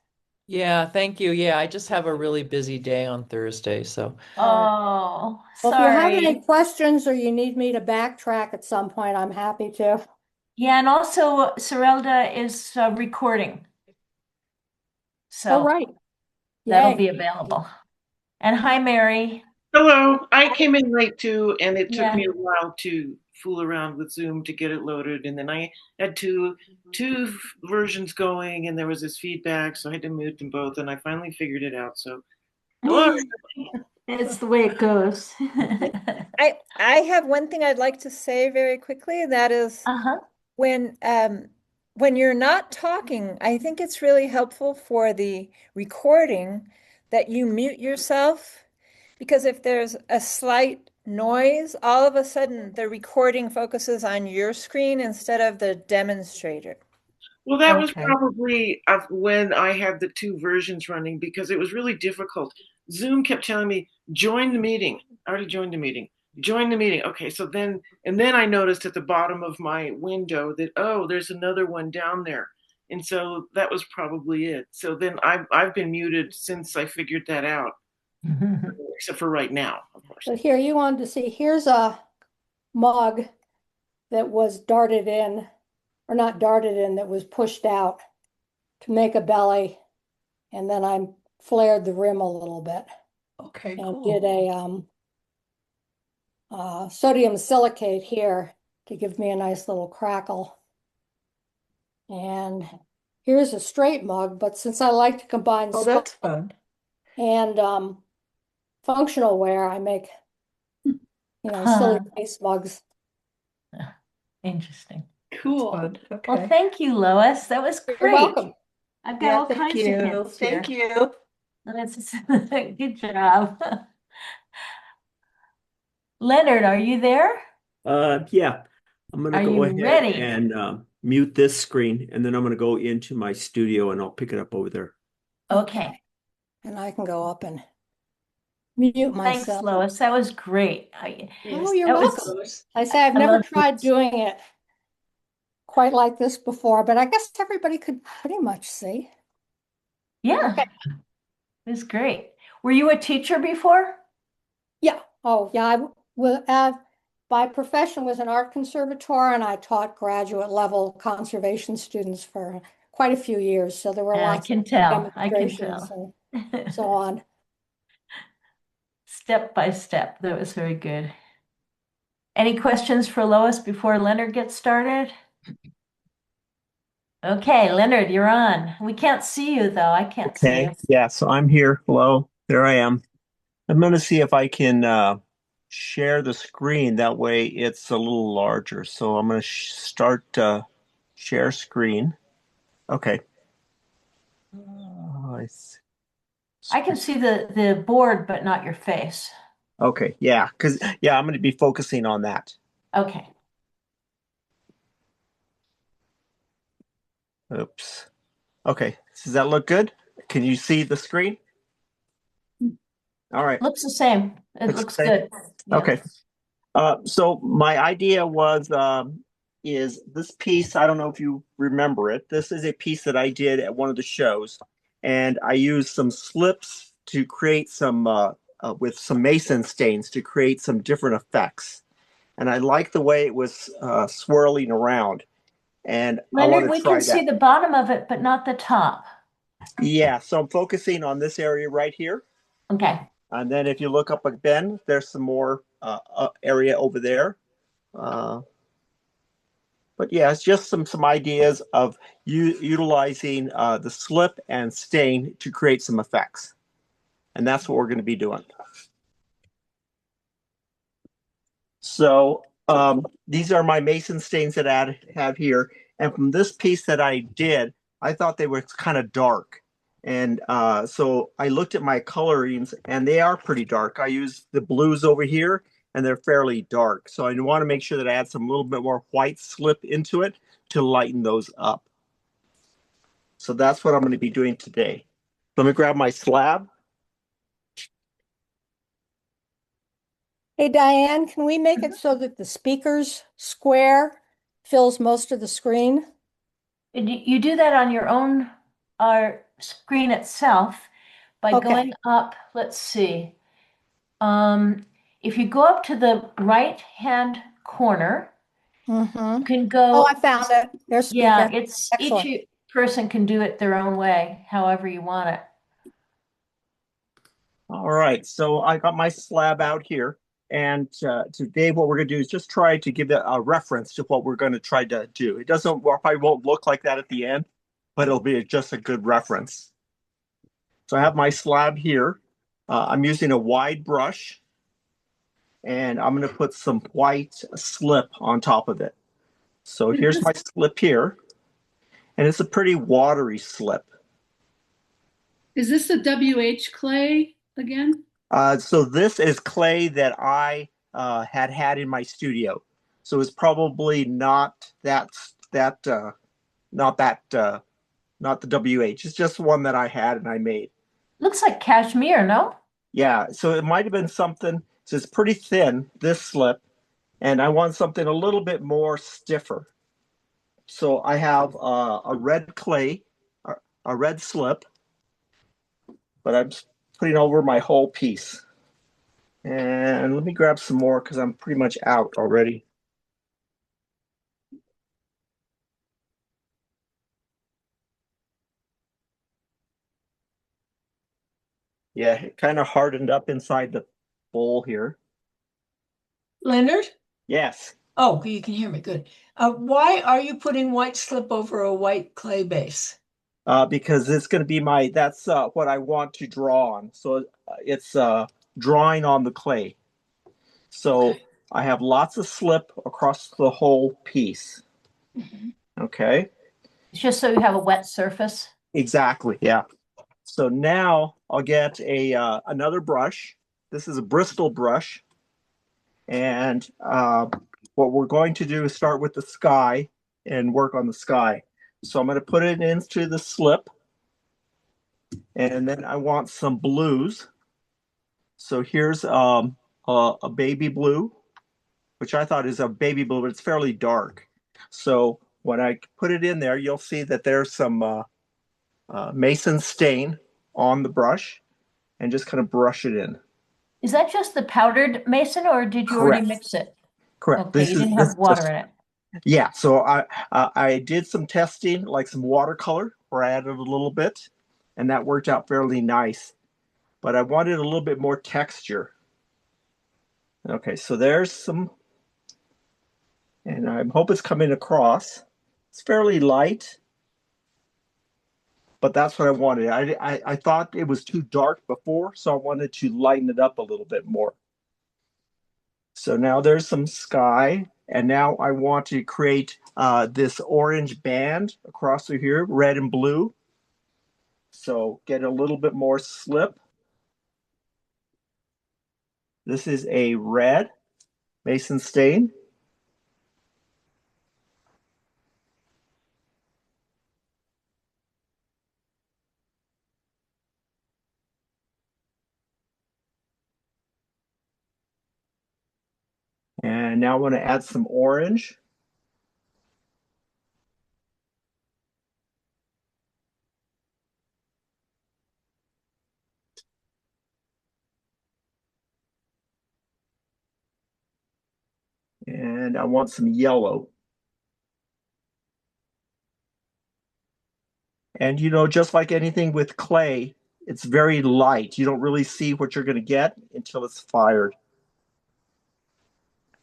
[SPEAKER 9] Yeah, thank you. Yeah, I just have a really busy day on Thursday, so
[SPEAKER 1] Oh,
[SPEAKER 2] Well, if you have any
[SPEAKER 1] sorry.
[SPEAKER 2] questions or you need me to backtrack at some point, I'm happy to.
[SPEAKER 1] Yeah, and also Sorelda is recording.
[SPEAKER 2] Oh,
[SPEAKER 1] So
[SPEAKER 2] right.
[SPEAKER 1] that'll
[SPEAKER 2] Yay.
[SPEAKER 1] be available. And hi, Mary.
[SPEAKER 10] Hello, I came in late too, and it took
[SPEAKER 1] Yeah.
[SPEAKER 10] me a while to fool around with Zoom to get it loaded. And then I had two versions going, and there was this feedback, so I had to mute them both, and I finally figured it out. So, hello.
[SPEAKER 1] It's the way it goes.
[SPEAKER 3] I have one thing I'd like to say very quickly. That is
[SPEAKER 1] Uh-huh.
[SPEAKER 3] when you're not talking, I think it's really helpful for the recording that you mute yourself, because if there's a slight noise, all of a sudden the recording focuses on your screen instead of the demonstrator.
[SPEAKER 10] Well, that was
[SPEAKER 1] Okay.
[SPEAKER 10] probably when I had the two versions running because it was really difficult. Zoom kept telling me, join the meeting. I already joined the meeting. Join the meeting. Okay, so then I noticed at the bottom of my window that, oh, there's another one down there. And so that was probably it. So then I've been muted since I figured that out, except for right now, of course.
[SPEAKER 2] So here you wanted to see, here's a mug that was darted in, or not darted in, that was pushed out to make a belly. And then I flared the rim a little bit
[SPEAKER 7] Okay,
[SPEAKER 2] and
[SPEAKER 7] cool.
[SPEAKER 2] did a sodium silicate here to give me a nice little crackle. And here's a straight mug, but since I like to combine
[SPEAKER 7] Oh, that's fun.
[SPEAKER 2] and functional wear, I make, silly face mugs.
[SPEAKER 1] Interesting.
[SPEAKER 4] Cool.
[SPEAKER 7] Fun.
[SPEAKER 1] Well,
[SPEAKER 7] Okay.
[SPEAKER 1] thank you, Lois. That was
[SPEAKER 2] You're
[SPEAKER 1] great.
[SPEAKER 2] welcome.
[SPEAKER 1] I've got
[SPEAKER 7] Yeah,
[SPEAKER 1] all
[SPEAKER 7] thank
[SPEAKER 1] kinds of
[SPEAKER 7] you.
[SPEAKER 1] hints
[SPEAKER 7] Thank
[SPEAKER 1] here.
[SPEAKER 7] you.
[SPEAKER 1] That's good job. Leonard, are you there?
[SPEAKER 5] Yeah, I'm gonna
[SPEAKER 1] Are
[SPEAKER 5] go
[SPEAKER 1] you
[SPEAKER 5] ahead
[SPEAKER 1] ready?
[SPEAKER 5] and mute this screen, and then I'm gonna go into my studio and I'll pick it up over there.
[SPEAKER 1] Okay.
[SPEAKER 2] And I can go up and mute
[SPEAKER 1] Thanks,
[SPEAKER 2] myself.
[SPEAKER 1] Lois. That was great.
[SPEAKER 2] Oh, you're
[SPEAKER 1] that was-
[SPEAKER 2] welcome. I say I've
[SPEAKER 1] I
[SPEAKER 2] never
[SPEAKER 1] love
[SPEAKER 2] tried
[SPEAKER 1] this.
[SPEAKER 2] doing it quite like this before, but I guess everybody could pretty much see.
[SPEAKER 1] Yeah,
[SPEAKER 2] Okay.
[SPEAKER 1] it was great. Were you a teacher before?
[SPEAKER 2] Yeah. Oh, yeah. By profession was an art conservator, and I taught graduate level conservation students for quite a few years. So there were
[SPEAKER 1] I
[SPEAKER 2] lots
[SPEAKER 1] can
[SPEAKER 2] of
[SPEAKER 1] tell. I can
[SPEAKER 2] demonstrations
[SPEAKER 1] tell.
[SPEAKER 2] and so on.
[SPEAKER 1] Step by step. That was very good. Any questions for Lois before Leonard gets started? Okay, Leonard, you're on. We can't see you though. I can't see you.
[SPEAKER 5] Okay, yeah, so I'm here. Hello, there I am. I'm gonna see if I can share the screen. That way it's a little larger. So I'm gonna start share screen. Okay. I see.
[SPEAKER 1] I can see the board, but not your face.
[SPEAKER 5] Okay, yeah, I'm gonna be focusing on that.
[SPEAKER 1] Okay.
[SPEAKER 5] Oops. Okay, does that look good? Can you see the screen? All right.
[SPEAKER 1] Looks the same. It
[SPEAKER 5] Looks
[SPEAKER 1] looks
[SPEAKER 5] the same?
[SPEAKER 1] good. Yeah.
[SPEAKER 5] Okay. So my idea was is this piece, I don't know if you remember it. This is a piece that I did at one of the shows, and I used some slips to create some with some mason stains to create some different effects. And I like the way it was swirling around. And I want
[SPEAKER 1] Leonard,
[SPEAKER 5] to
[SPEAKER 1] we
[SPEAKER 5] try
[SPEAKER 1] can see
[SPEAKER 5] that.
[SPEAKER 1] the bottom of it, but not the top.
[SPEAKER 5] Yeah, so I'm focusing on this area right here.
[SPEAKER 1] Okay.
[SPEAKER 5] And then if you look up again, there's some more area over there. But yeah, it's just some ideas of utilizing the slip and stain to create some effects. And that's what we're going to be doing. So these are my mason stains that I have here. And from this piece that I did, I thought they were kind of dark. And so I looked at my colorings and they are pretty dark. I used the blues over here and they're fairly dark. So I want to make sure that I add some little bit more white slip into it to lighten those up. So that's what I'm going to be doing today. Let me grab my slab.
[SPEAKER 2] Hey, Diane, can we make it so that the speaker's square fills most of the screen?
[SPEAKER 1] And you do that on your own screen itself by
[SPEAKER 2] Okay.
[SPEAKER 1] going up. Let's see. If you go up to the right-hand corner,
[SPEAKER 2] Mm-hmm.
[SPEAKER 1] you can
[SPEAKER 2] Oh,
[SPEAKER 1] go.
[SPEAKER 2] I found it. There's speaker.
[SPEAKER 1] Yeah, it's
[SPEAKER 2] Excellent.
[SPEAKER 1] each person can do it their own way, however you want it.
[SPEAKER 5] All right, so I got my slab out here. And today what we're going to do is just try to give it a reference to what we're going to try to do. It probably won't look like that at the end, but it'll be just a good reference. So I have my slab here. I'm using a wide brush. And I'm going to put some white slip on top of it. So here's my slip here. And it's a pretty watery slip.
[SPEAKER 4] Is this the WH clay again?
[SPEAKER 5] So this is clay that I had in my studio. So it's probably not the WH. It's just one that I had and I made.
[SPEAKER 1] Looks like cashmere, no?
[SPEAKER 5] Yeah, so it might have been something. So it's pretty thin, this slip, and I want something a little bit more stiffer. So I have a red clay, a red slip, but I'm putting over my whole piece. And let me grab some more because I'm pretty much out already. Yeah, it kind of hardened up inside the bowl here.
[SPEAKER 8] Leonard?
[SPEAKER 5] Yes.
[SPEAKER 8] Oh, you can hear me. Good. Why are you putting white slip over a white clay base?
[SPEAKER 5] Because it's going to be that's what I want to draw on. So it's drawing on the clay. So
[SPEAKER 8] Okay.
[SPEAKER 5] I have lots of slip across the whole piece.
[SPEAKER 8] Mm-hmm.
[SPEAKER 5] Okay.
[SPEAKER 1] It's just so you have a wet surface.
[SPEAKER 5] Exactly. Yeah. So now I'll get another brush. This is a Bristol brush. And what we're going to do is start with the sky and work on the sky. So I'm going to put it into the slip. And then I want some blues. So here's a baby blue, which I thought is a baby blue, but it's fairly dark. So when I put it in there, you'll see that there's some mason stain on the brush, and just kind of brush it in.
[SPEAKER 1] Is that just the powdered mason, or did you already mix it?
[SPEAKER 5] Correct.
[SPEAKER 1] Okay, you didn't have water in it.
[SPEAKER 5] Yeah, so I did some testing, like some watercolor, where I added a little bit, and that worked out fairly nice. But I wanted a little bit more texture. Okay, so there's some, and I hope it's coming across. It's fairly light, but that's what I wanted. I thought it was too dark before, so I wanted to lighten it up a little bit more. So now there's some sky, and now I want to create this orange band across through here, red and blue. So get a little bit more slip. This is a red mason stain. And now I want to add some orange. And I want some yellow. And you know, just like anything with clay, it's very light. You don't really see what you're going to get until it's fired.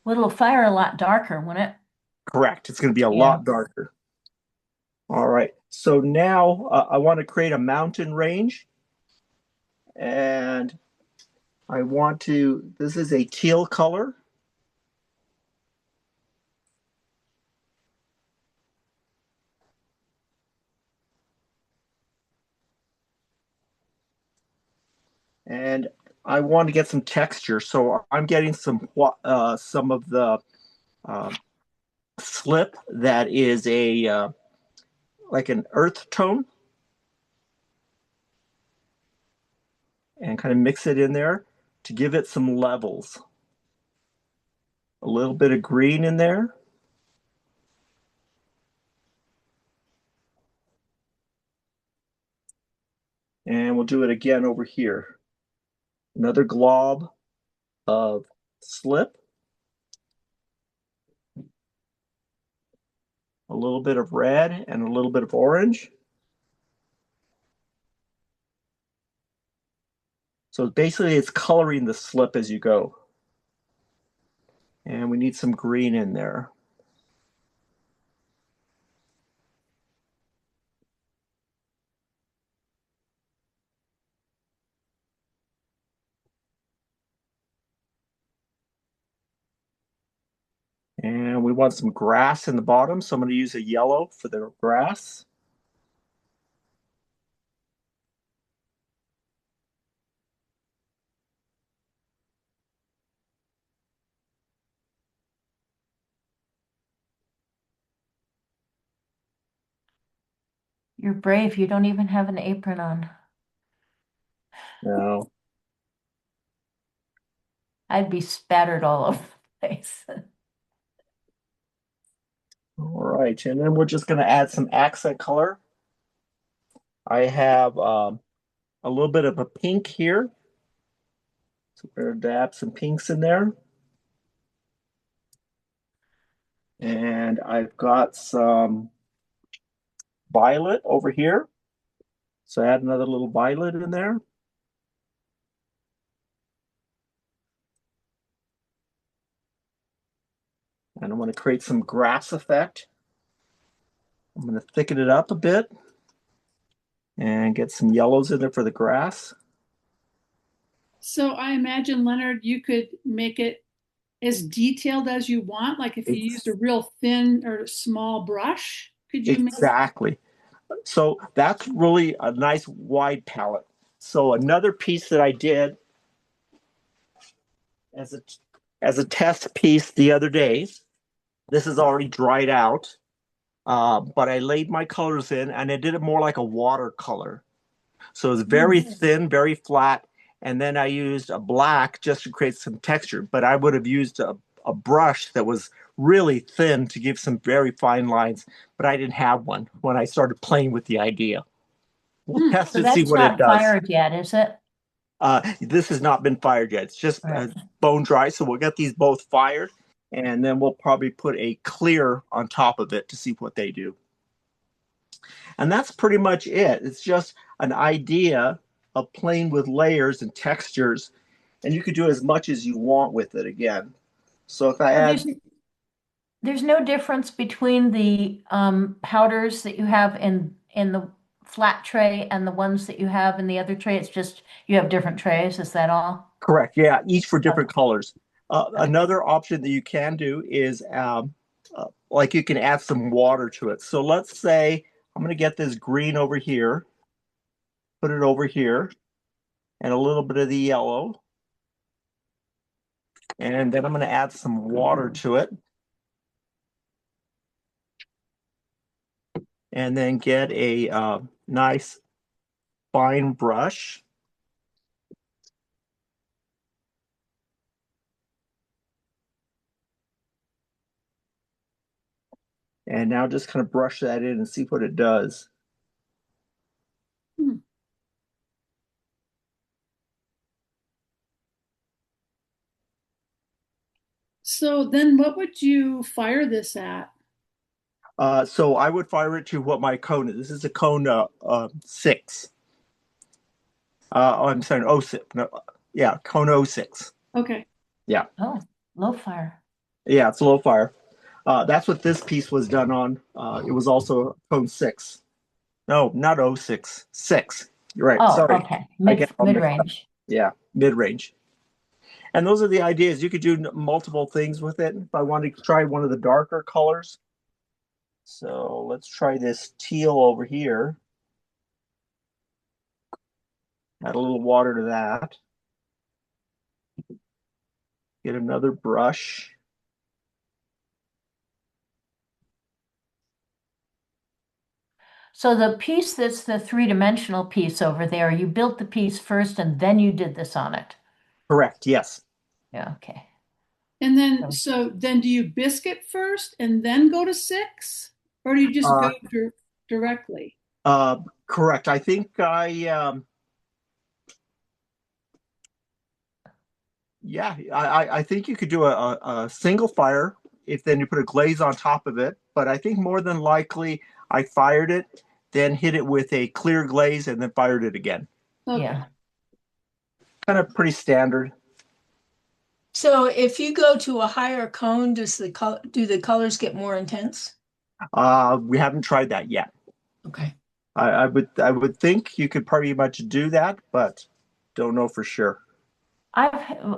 [SPEAKER 1] Well, it'll fire a lot darker, won't it?
[SPEAKER 5] Correct. It's going to be a lot darker. All right. So now I want to create a mountain range. And I want to, this is a teal color. And I want to get some texture. So I'm getting some of the slip that is a like an earth tone, and kind of mix it in there to give it some levels. A little bit of green in there. And we'll do it again over here. Another glob of slip. A little bit of red and a little bit of orange. So basically it's coloring the slip as you go. And we need some green in there. And we want some grass in the bottom, so I'm going to use a yellow for the grass.
[SPEAKER 1] You're brave. You don't even have an apron on.
[SPEAKER 5] No.
[SPEAKER 1] I'd be spattered all over the place.
[SPEAKER 5] All right, and then we're just going to add some accent color. I have a little bit of a pink here. So we're going to dab some pinks in there. And I've got some violet over here. So add another little violet in there. And I want to create some grass effect. I'm going to thicken it up a bit and get some yellows in there for the grass.
[SPEAKER 4] So I imagine, Leonard, you could make it as detailed as you want. Like if you used a real thin or small brush, could you
[SPEAKER 5] Exactly. So that's really a nice wide palette. So another piece that I did as a test piece the other day, this is already dried out, but I laid my colors in and I did it more like a watercolor. So it's very thin, very flat. And then I used a black just to create some texture, but I would have used a brush that was really thin to give some very fine lines, but I didn't have one when I started playing with the idea. We'll test
[SPEAKER 1] So
[SPEAKER 5] and see
[SPEAKER 1] that's
[SPEAKER 5] what it
[SPEAKER 1] not
[SPEAKER 5] does.
[SPEAKER 1] fired yet, is it?
[SPEAKER 5] This has not been fired yet. It's just
[SPEAKER 1] Right.
[SPEAKER 5] bone dry. So we'll get these both fired, and then we'll probably put a clear on top of it to see what they do. And that's pretty much it. It's just an idea of playing with layers and textures, and you could do as much as you want with it again. So if I add,
[SPEAKER 1] There's no difference between the powders that you have in the flat tray and the ones that you have in the other tray. It's just you have different trays. Is that all?
[SPEAKER 5] correct, yeah, each for different colors. Another option that you can do is like you can add some water to it. So let's say I'm going to get this green over here, put it over here, and a little bit of the yellow. And then I'm going to add some water to it. And then get a nice fine brush. And now just kind of brush that in and see what it does.
[SPEAKER 4] So then what would you fire this at?
[SPEAKER 5] So I would fire it to what my cone is. This is a cone 6. I'm sorry, 06. No, yeah, cone 06.
[SPEAKER 4] Okay.
[SPEAKER 5] Yeah.
[SPEAKER 1] Oh, low fire.
[SPEAKER 5] Yeah, it's a low fire. That's what this piece was done on. It was also cone 6. No, not 06. 6. You're right.
[SPEAKER 1] Oh,
[SPEAKER 5] Sorry.
[SPEAKER 1] okay. Mid-range.
[SPEAKER 5] Yeah, mid-range. And those are the ideas. You could do multiple things with it. If I wanted to try one of the darker colors. So let's try this teal over here. Add a little water to that. Get another brush.
[SPEAKER 1] So the piece that's the three-dimensional piece over there, you built the piece first and then you did this on it.
[SPEAKER 5] Correct, yes.
[SPEAKER 1] Yeah, okay.
[SPEAKER 4] And then, so then do you biscuit first and then go to 6? Or do you just go directly?
[SPEAKER 5] Correct. I think I think you could do a single fire if then you put a glaze on top of it. But I think more than likely I fired it, then hit it with a clear glaze and then fired it again.
[SPEAKER 4] Okay.
[SPEAKER 1] Yeah.
[SPEAKER 5] Kind of pretty standard.
[SPEAKER 8] So if you go to a higher cone, do the colors get more intense?
[SPEAKER 5] We haven't tried that yet.
[SPEAKER 8] Okay.
[SPEAKER 5] I would think you could pretty much do that, but don't know for sure.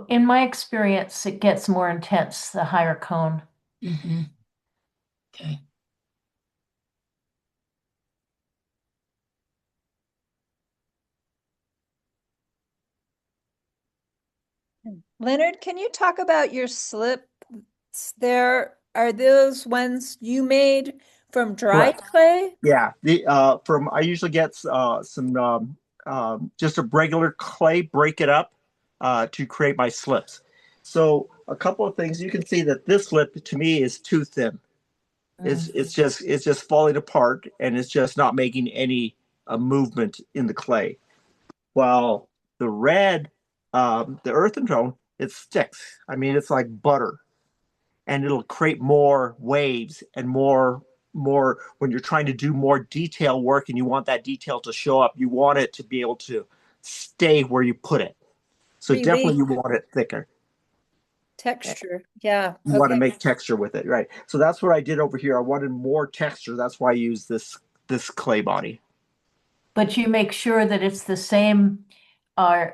[SPEAKER 1] In my experience, it gets more intense, the higher cone.
[SPEAKER 8] Mm-hmm. Okay.
[SPEAKER 3] Leonard, can you talk about your slips there? Are those ones you made from dried clay?
[SPEAKER 5] Yeah, I usually get some just a regular clay, break it up to create my slips. So a couple of things, you can see that this slip to me is too thin. It's just falling apart and it's just not making any movement in the clay. While the red, the earthen tone, it sticks. I mean, it's like butter, and it'll create more waves and more when you're trying to do more detail work and you want that detail to show up. You want it to be able to stay where you put it. So definitely you want it thicker.
[SPEAKER 3] Texture, yeah.
[SPEAKER 5] You want to make texture with it, right? So that's what I did over here. I wanted more texture. That's why I used this clay body.
[SPEAKER 1] But you make sure that it's the same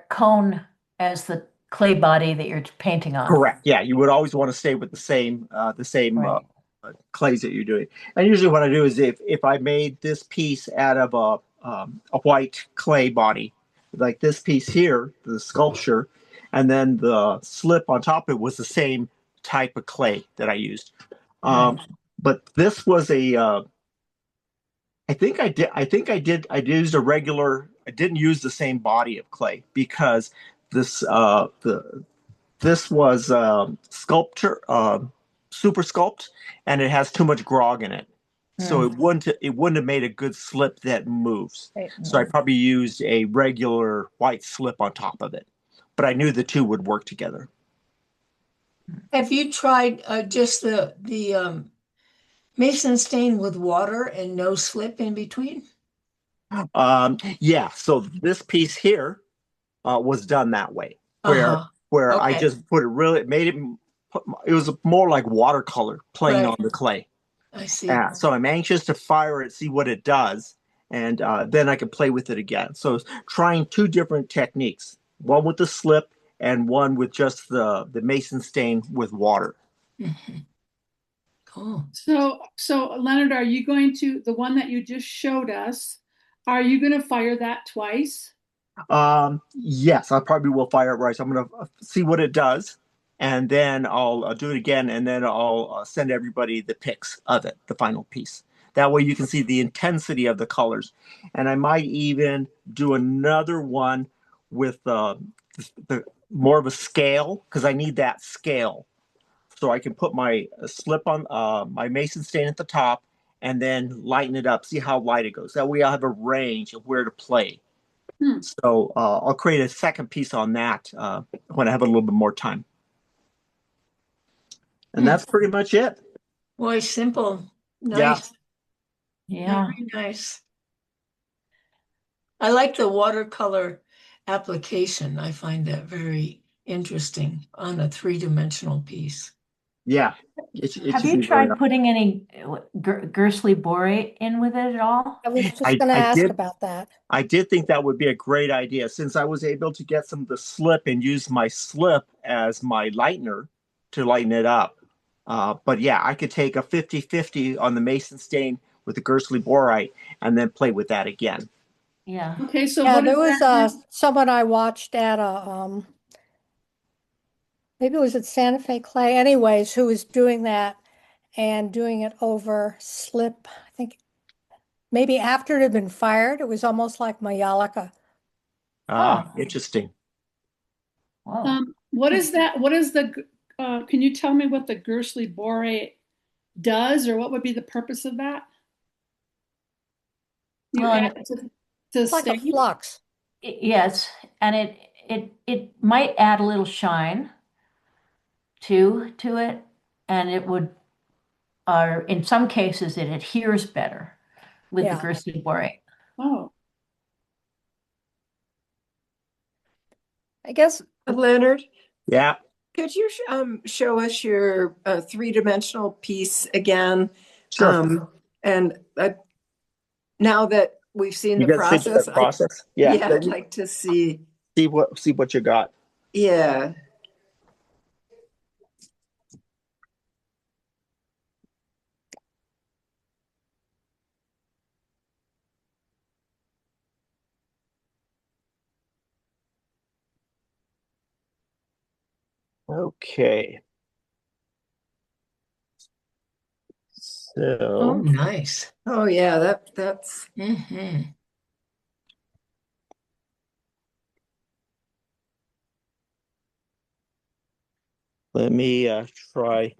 [SPEAKER 1] cone as the clay body that you're painting on.
[SPEAKER 5] Correct. Yeah, you would always want to stay with the same
[SPEAKER 1] Right.
[SPEAKER 5] clays that you're doing. And usually what I do is if I made this piece out of a white clay body, like this piece here, the sculpture, and then the slip on top of it was the same type of clay that I used. But this was I used a regular, I didn't use the same body of clay because this this was sculptor super sculpt, and it has too much grog in it. So it wouldn't have made a good slip that moves. So I probably used a regular white slip on top of it. But I knew the two would work together.
[SPEAKER 8] Have you tried just the mason stain with water and no slip in between?
[SPEAKER 5] Yeah, so this piece here was done that way, where I just put it really made it. It was more like watercolor playing on the clay.
[SPEAKER 8] I see.
[SPEAKER 5] So I'm anxious to fire it, see what it does, and then I can play with it again. So trying two different techniques, one with the slip and one with just the mason stain with water.
[SPEAKER 8] Cool.
[SPEAKER 4] So Leonard, are you going to, the one that you just showed us, are you going to fire that twice?
[SPEAKER 5] Yes, I probably will fire it right. So I'm going to see what it does, and then I'll do it again, and then I'll send everybody the pics of it, the final piece. That way you can see the intensity of the colors. And I might even do another one with the more of a scale, because I need that scale. So I can put my slip on my mason stain at the top and then lighten it up, see how light it goes. That way I'll have a range of where to play. So I'll create a second piece on that when I have a little bit more time. And that's pretty much it.
[SPEAKER 8] Boy, simple. Nice.
[SPEAKER 1] Yeah.
[SPEAKER 8] Very nice. I like the watercolor application. I find that very interesting on a three-dimensional piece.
[SPEAKER 5] Yeah.
[SPEAKER 1] Have you tried putting any Gersley borate in with it at all?
[SPEAKER 2] I was just going to ask about that.
[SPEAKER 5] I did think that would be a great idea, since I was able to get some of the slip and use my slip as my lightener to lighten it up. But yeah, I could take a 50-50 on the mason stain with the Gersley borate and then play with that again.
[SPEAKER 1] Yeah.
[SPEAKER 4] Okay, so
[SPEAKER 2] Yeah,
[SPEAKER 4] what
[SPEAKER 2] there
[SPEAKER 4] is
[SPEAKER 2] was
[SPEAKER 4] that?
[SPEAKER 2] someone I watched at a maybe it was at Santa Fe Clay, anyways, who was doing that and doing it over slip. I think maybe after it had been fired, it was almost like Mayalaka.
[SPEAKER 5] Interesting.
[SPEAKER 1] Wow.
[SPEAKER 4] What is that? What is the, can you tell me what the Gersley borate does, or what would be the purpose of that? You add it to
[SPEAKER 2] It's like a
[SPEAKER 4] stain?
[SPEAKER 2] flux.
[SPEAKER 1] Yes, and it might add a little shine to it, and it would, or in some cases, it adheres better with the Gersley borate.
[SPEAKER 4] Oh,
[SPEAKER 11] I guess, Leonard,
[SPEAKER 5] Yeah.
[SPEAKER 11] could you show us your three-dimensional piece again?
[SPEAKER 5] Sure.
[SPEAKER 11] And now that we've seen
[SPEAKER 5] You
[SPEAKER 11] the
[SPEAKER 5] got to see the process. Yeah.
[SPEAKER 11] I'd like to see
[SPEAKER 5] what you got.
[SPEAKER 11] Yeah.
[SPEAKER 5] Okay. So.
[SPEAKER 8] Oh, nice.
[SPEAKER 11] Oh yeah, that's.
[SPEAKER 5] Let me try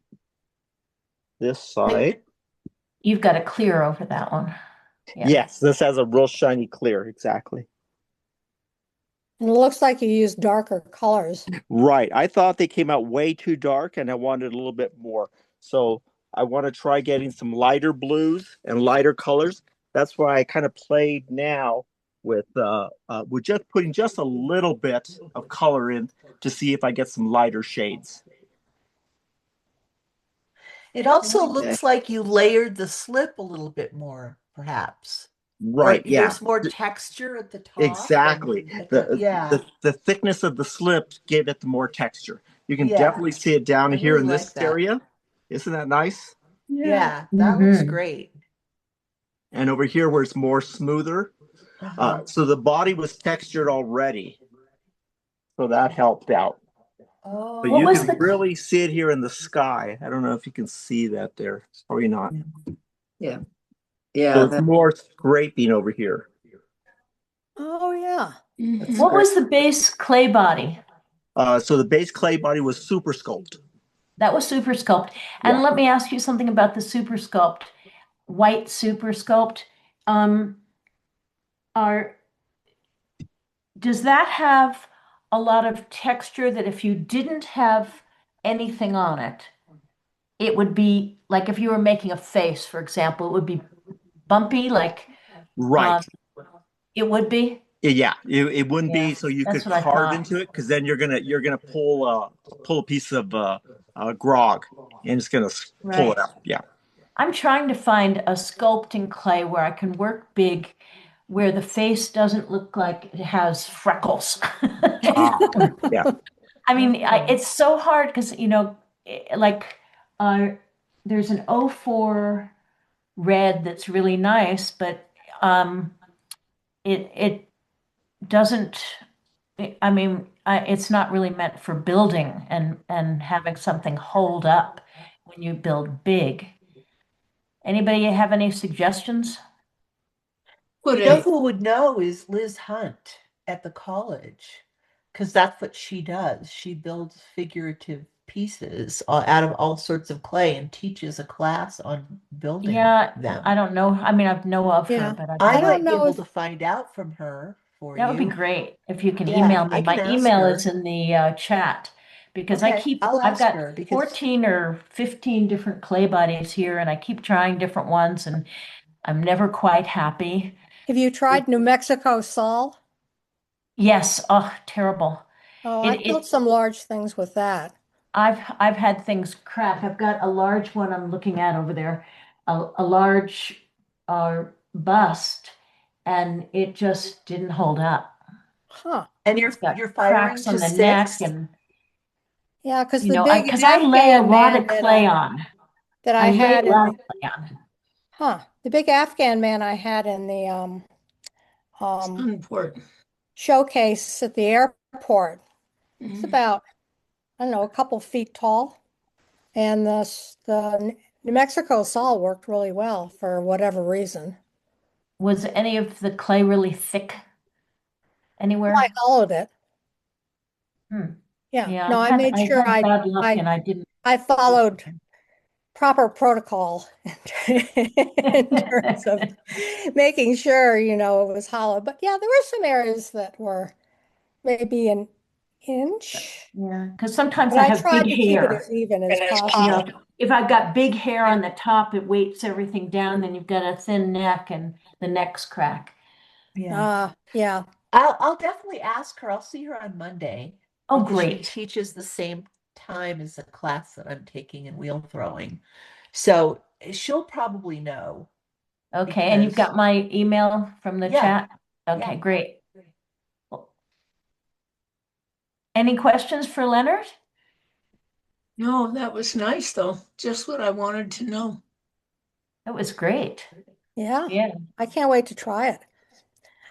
[SPEAKER 5] this side.
[SPEAKER 1] You've got a clear over that one. Yeah.
[SPEAKER 5] Yes, this has a real shiny clear, exactly.
[SPEAKER 2] And it looks like you use darker colors.
[SPEAKER 5] Right. I thought they came out way too dark and I wanted a little bit more. So I want to try getting some lighter blues and lighter colors. That's why I kind of played now with just putting just a little bit of color in to see if I get some lighter shades.
[SPEAKER 7] It also looks like you layered the slip a little bit more, perhaps.
[SPEAKER 5] Right. Yeah.
[SPEAKER 7] There's more texture at the top.
[SPEAKER 5] Exactly. The thickness of the slip gave it the more texture. You can definitely see it down here in this area. Isn't that nice?
[SPEAKER 7] Yeah, that looks
[SPEAKER 1] Mhm.
[SPEAKER 7] great.
[SPEAKER 5] And over here where it's more smoother,
[SPEAKER 7] Uh-huh.
[SPEAKER 5] so the body was textured already. So that helped out. But
[SPEAKER 1] What
[SPEAKER 5] you
[SPEAKER 1] was
[SPEAKER 7] Oh,
[SPEAKER 5] can
[SPEAKER 1] the
[SPEAKER 5] really see it here in the sky. I don't know if you can see that there. It's probably not.
[SPEAKER 11] Yeah.
[SPEAKER 5] So
[SPEAKER 11] Yeah.
[SPEAKER 5] it's more scraping over here.
[SPEAKER 2] Oh, yeah.
[SPEAKER 11] That's
[SPEAKER 1] what
[SPEAKER 11] great.
[SPEAKER 1] was the base clay body?
[SPEAKER 5] So the base clay body was super sculpt.
[SPEAKER 1] That was Super Sculpt.
[SPEAKER 5] Yeah.
[SPEAKER 1] And let me ask you something about the Super Sculpt, white Super Sculpt. Um, are does that have a lot of texture that if you didn't have anything on it, it would be like if you were making a face, for example, it would be bumpy, like
[SPEAKER 5] Right.
[SPEAKER 1] um, it would be.
[SPEAKER 5] Yeah. It wouldn't
[SPEAKER 1] Yeah,
[SPEAKER 5] be so you
[SPEAKER 1] that's
[SPEAKER 5] could
[SPEAKER 1] what I
[SPEAKER 5] carve
[SPEAKER 1] thought.
[SPEAKER 5] into it because then you're gonna pull a piece of grog and it's gonna pull it
[SPEAKER 1] Right.
[SPEAKER 5] out. Yeah.
[SPEAKER 1] I'm trying to find a sculpting clay where I can work big, where the face doesn't look like it has freckles.
[SPEAKER 5] Ah, yeah.
[SPEAKER 1] I mean,
[SPEAKER 7] oh.
[SPEAKER 1] it's so hard because, like uh, there's an '04 red that's really nice, but um, it doesn't, I mean, it's not really meant for building and having something hold up when you build big. Anybody have any suggestions?
[SPEAKER 8] Put
[SPEAKER 7] You know
[SPEAKER 8] a,
[SPEAKER 7] who would know is Liz Hunt at the college, because that's what she does. She builds figurative pieces out of all sorts of clay and teaches a class on building
[SPEAKER 1] Yeah, I
[SPEAKER 7] them.
[SPEAKER 1] don't know. I mean, I know of her,
[SPEAKER 2] Yeah.
[SPEAKER 1] but I've
[SPEAKER 7] I
[SPEAKER 2] I
[SPEAKER 1] never.
[SPEAKER 2] don't
[SPEAKER 7] might be
[SPEAKER 2] know
[SPEAKER 7] able
[SPEAKER 2] if,
[SPEAKER 7] to find out from her for
[SPEAKER 1] That would be
[SPEAKER 7] you.
[SPEAKER 1] great if you can
[SPEAKER 7] Yeah,
[SPEAKER 1] email me.
[SPEAKER 7] I can
[SPEAKER 1] My
[SPEAKER 7] ask
[SPEAKER 1] email is
[SPEAKER 7] her.
[SPEAKER 1] in the chat because
[SPEAKER 7] Okay, I'll
[SPEAKER 1] I've
[SPEAKER 7] ask
[SPEAKER 1] got
[SPEAKER 7] her because
[SPEAKER 1] 14 or 15 different clay bodies here and I keep trying different ones and I'm never quite happy.
[SPEAKER 2] have you tried New Mexico Sol?
[SPEAKER 1] Yes, oh, terrible.
[SPEAKER 2] Oh, I built
[SPEAKER 1] It
[SPEAKER 2] some large things with that.
[SPEAKER 1] I've had things crack. I've got a large one I'm looking at over there, a large bust, and it just didn't hold up.
[SPEAKER 2] Huh.
[SPEAKER 7] and
[SPEAKER 1] It's got
[SPEAKER 7] you're firing
[SPEAKER 1] cracks
[SPEAKER 7] to
[SPEAKER 1] on the neck,
[SPEAKER 7] six?
[SPEAKER 1] and
[SPEAKER 2] Yeah, because
[SPEAKER 1] you
[SPEAKER 2] the
[SPEAKER 1] know,
[SPEAKER 2] big
[SPEAKER 1] because I lay a
[SPEAKER 2] Afghan
[SPEAKER 1] lot
[SPEAKER 2] man
[SPEAKER 1] of clay on.
[SPEAKER 2] that I
[SPEAKER 1] I lay
[SPEAKER 2] had
[SPEAKER 1] a
[SPEAKER 2] in
[SPEAKER 1] lot
[SPEAKER 2] the
[SPEAKER 1] of clay on.
[SPEAKER 2] the big Afghan man I had in the
[SPEAKER 8] it's unimportant.
[SPEAKER 2] showcase at the airport. It's
[SPEAKER 8] Mhm.
[SPEAKER 2] about, I don't know, a couple feet tall. And the New Mexico Sol worked really well for whatever reason.
[SPEAKER 1] Was any of the clay really thick
[SPEAKER 2] I
[SPEAKER 1] anywhere?
[SPEAKER 2] hollowed it.
[SPEAKER 1] Hmm.
[SPEAKER 2] Yeah.
[SPEAKER 1] Yeah,
[SPEAKER 2] No, I made
[SPEAKER 1] I've
[SPEAKER 2] sure
[SPEAKER 1] had bad luck and I didn't.
[SPEAKER 2] I followed proper protocol in terms of making sure, it was hollow. But yeah, there were some areas that were maybe an inch,
[SPEAKER 1] Yeah, because sometimes
[SPEAKER 2] but
[SPEAKER 1] I
[SPEAKER 2] I
[SPEAKER 1] have big
[SPEAKER 2] tried to keep it
[SPEAKER 1] hair.
[SPEAKER 2] as even as
[SPEAKER 1] You know,
[SPEAKER 2] possible.
[SPEAKER 1] if I've got big hair on the top, it weights everything down. Then you've got a thin neck and the neck's crack.
[SPEAKER 7] Yeah.
[SPEAKER 2] Yeah.
[SPEAKER 7] I'll definitely ask her. I'll see her on Monday
[SPEAKER 1] Oh,
[SPEAKER 7] because she
[SPEAKER 1] great.
[SPEAKER 7] teaches the same time as the class that I'm taking in wheel throwing. So she'll probably know
[SPEAKER 1] Okay, and you've
[SPEAKER 7] because
[SPEAKER 1] got my email from the
[SPEAKER 7] yeah,
[SPEAKER 1] chat? Okay,
[SPEAKER 7] yeah.
[SPEAKER 1] great. Any questions for Leonard?
[SPEAKER 8] No, that was nice though. Just what I wanted to know.
[SPEAKER 1] That was great.
[SPEAKER 2] Yeah.
[SPEAKER 1] Yeah.
[SPEAKER 2] I can't wait to try it.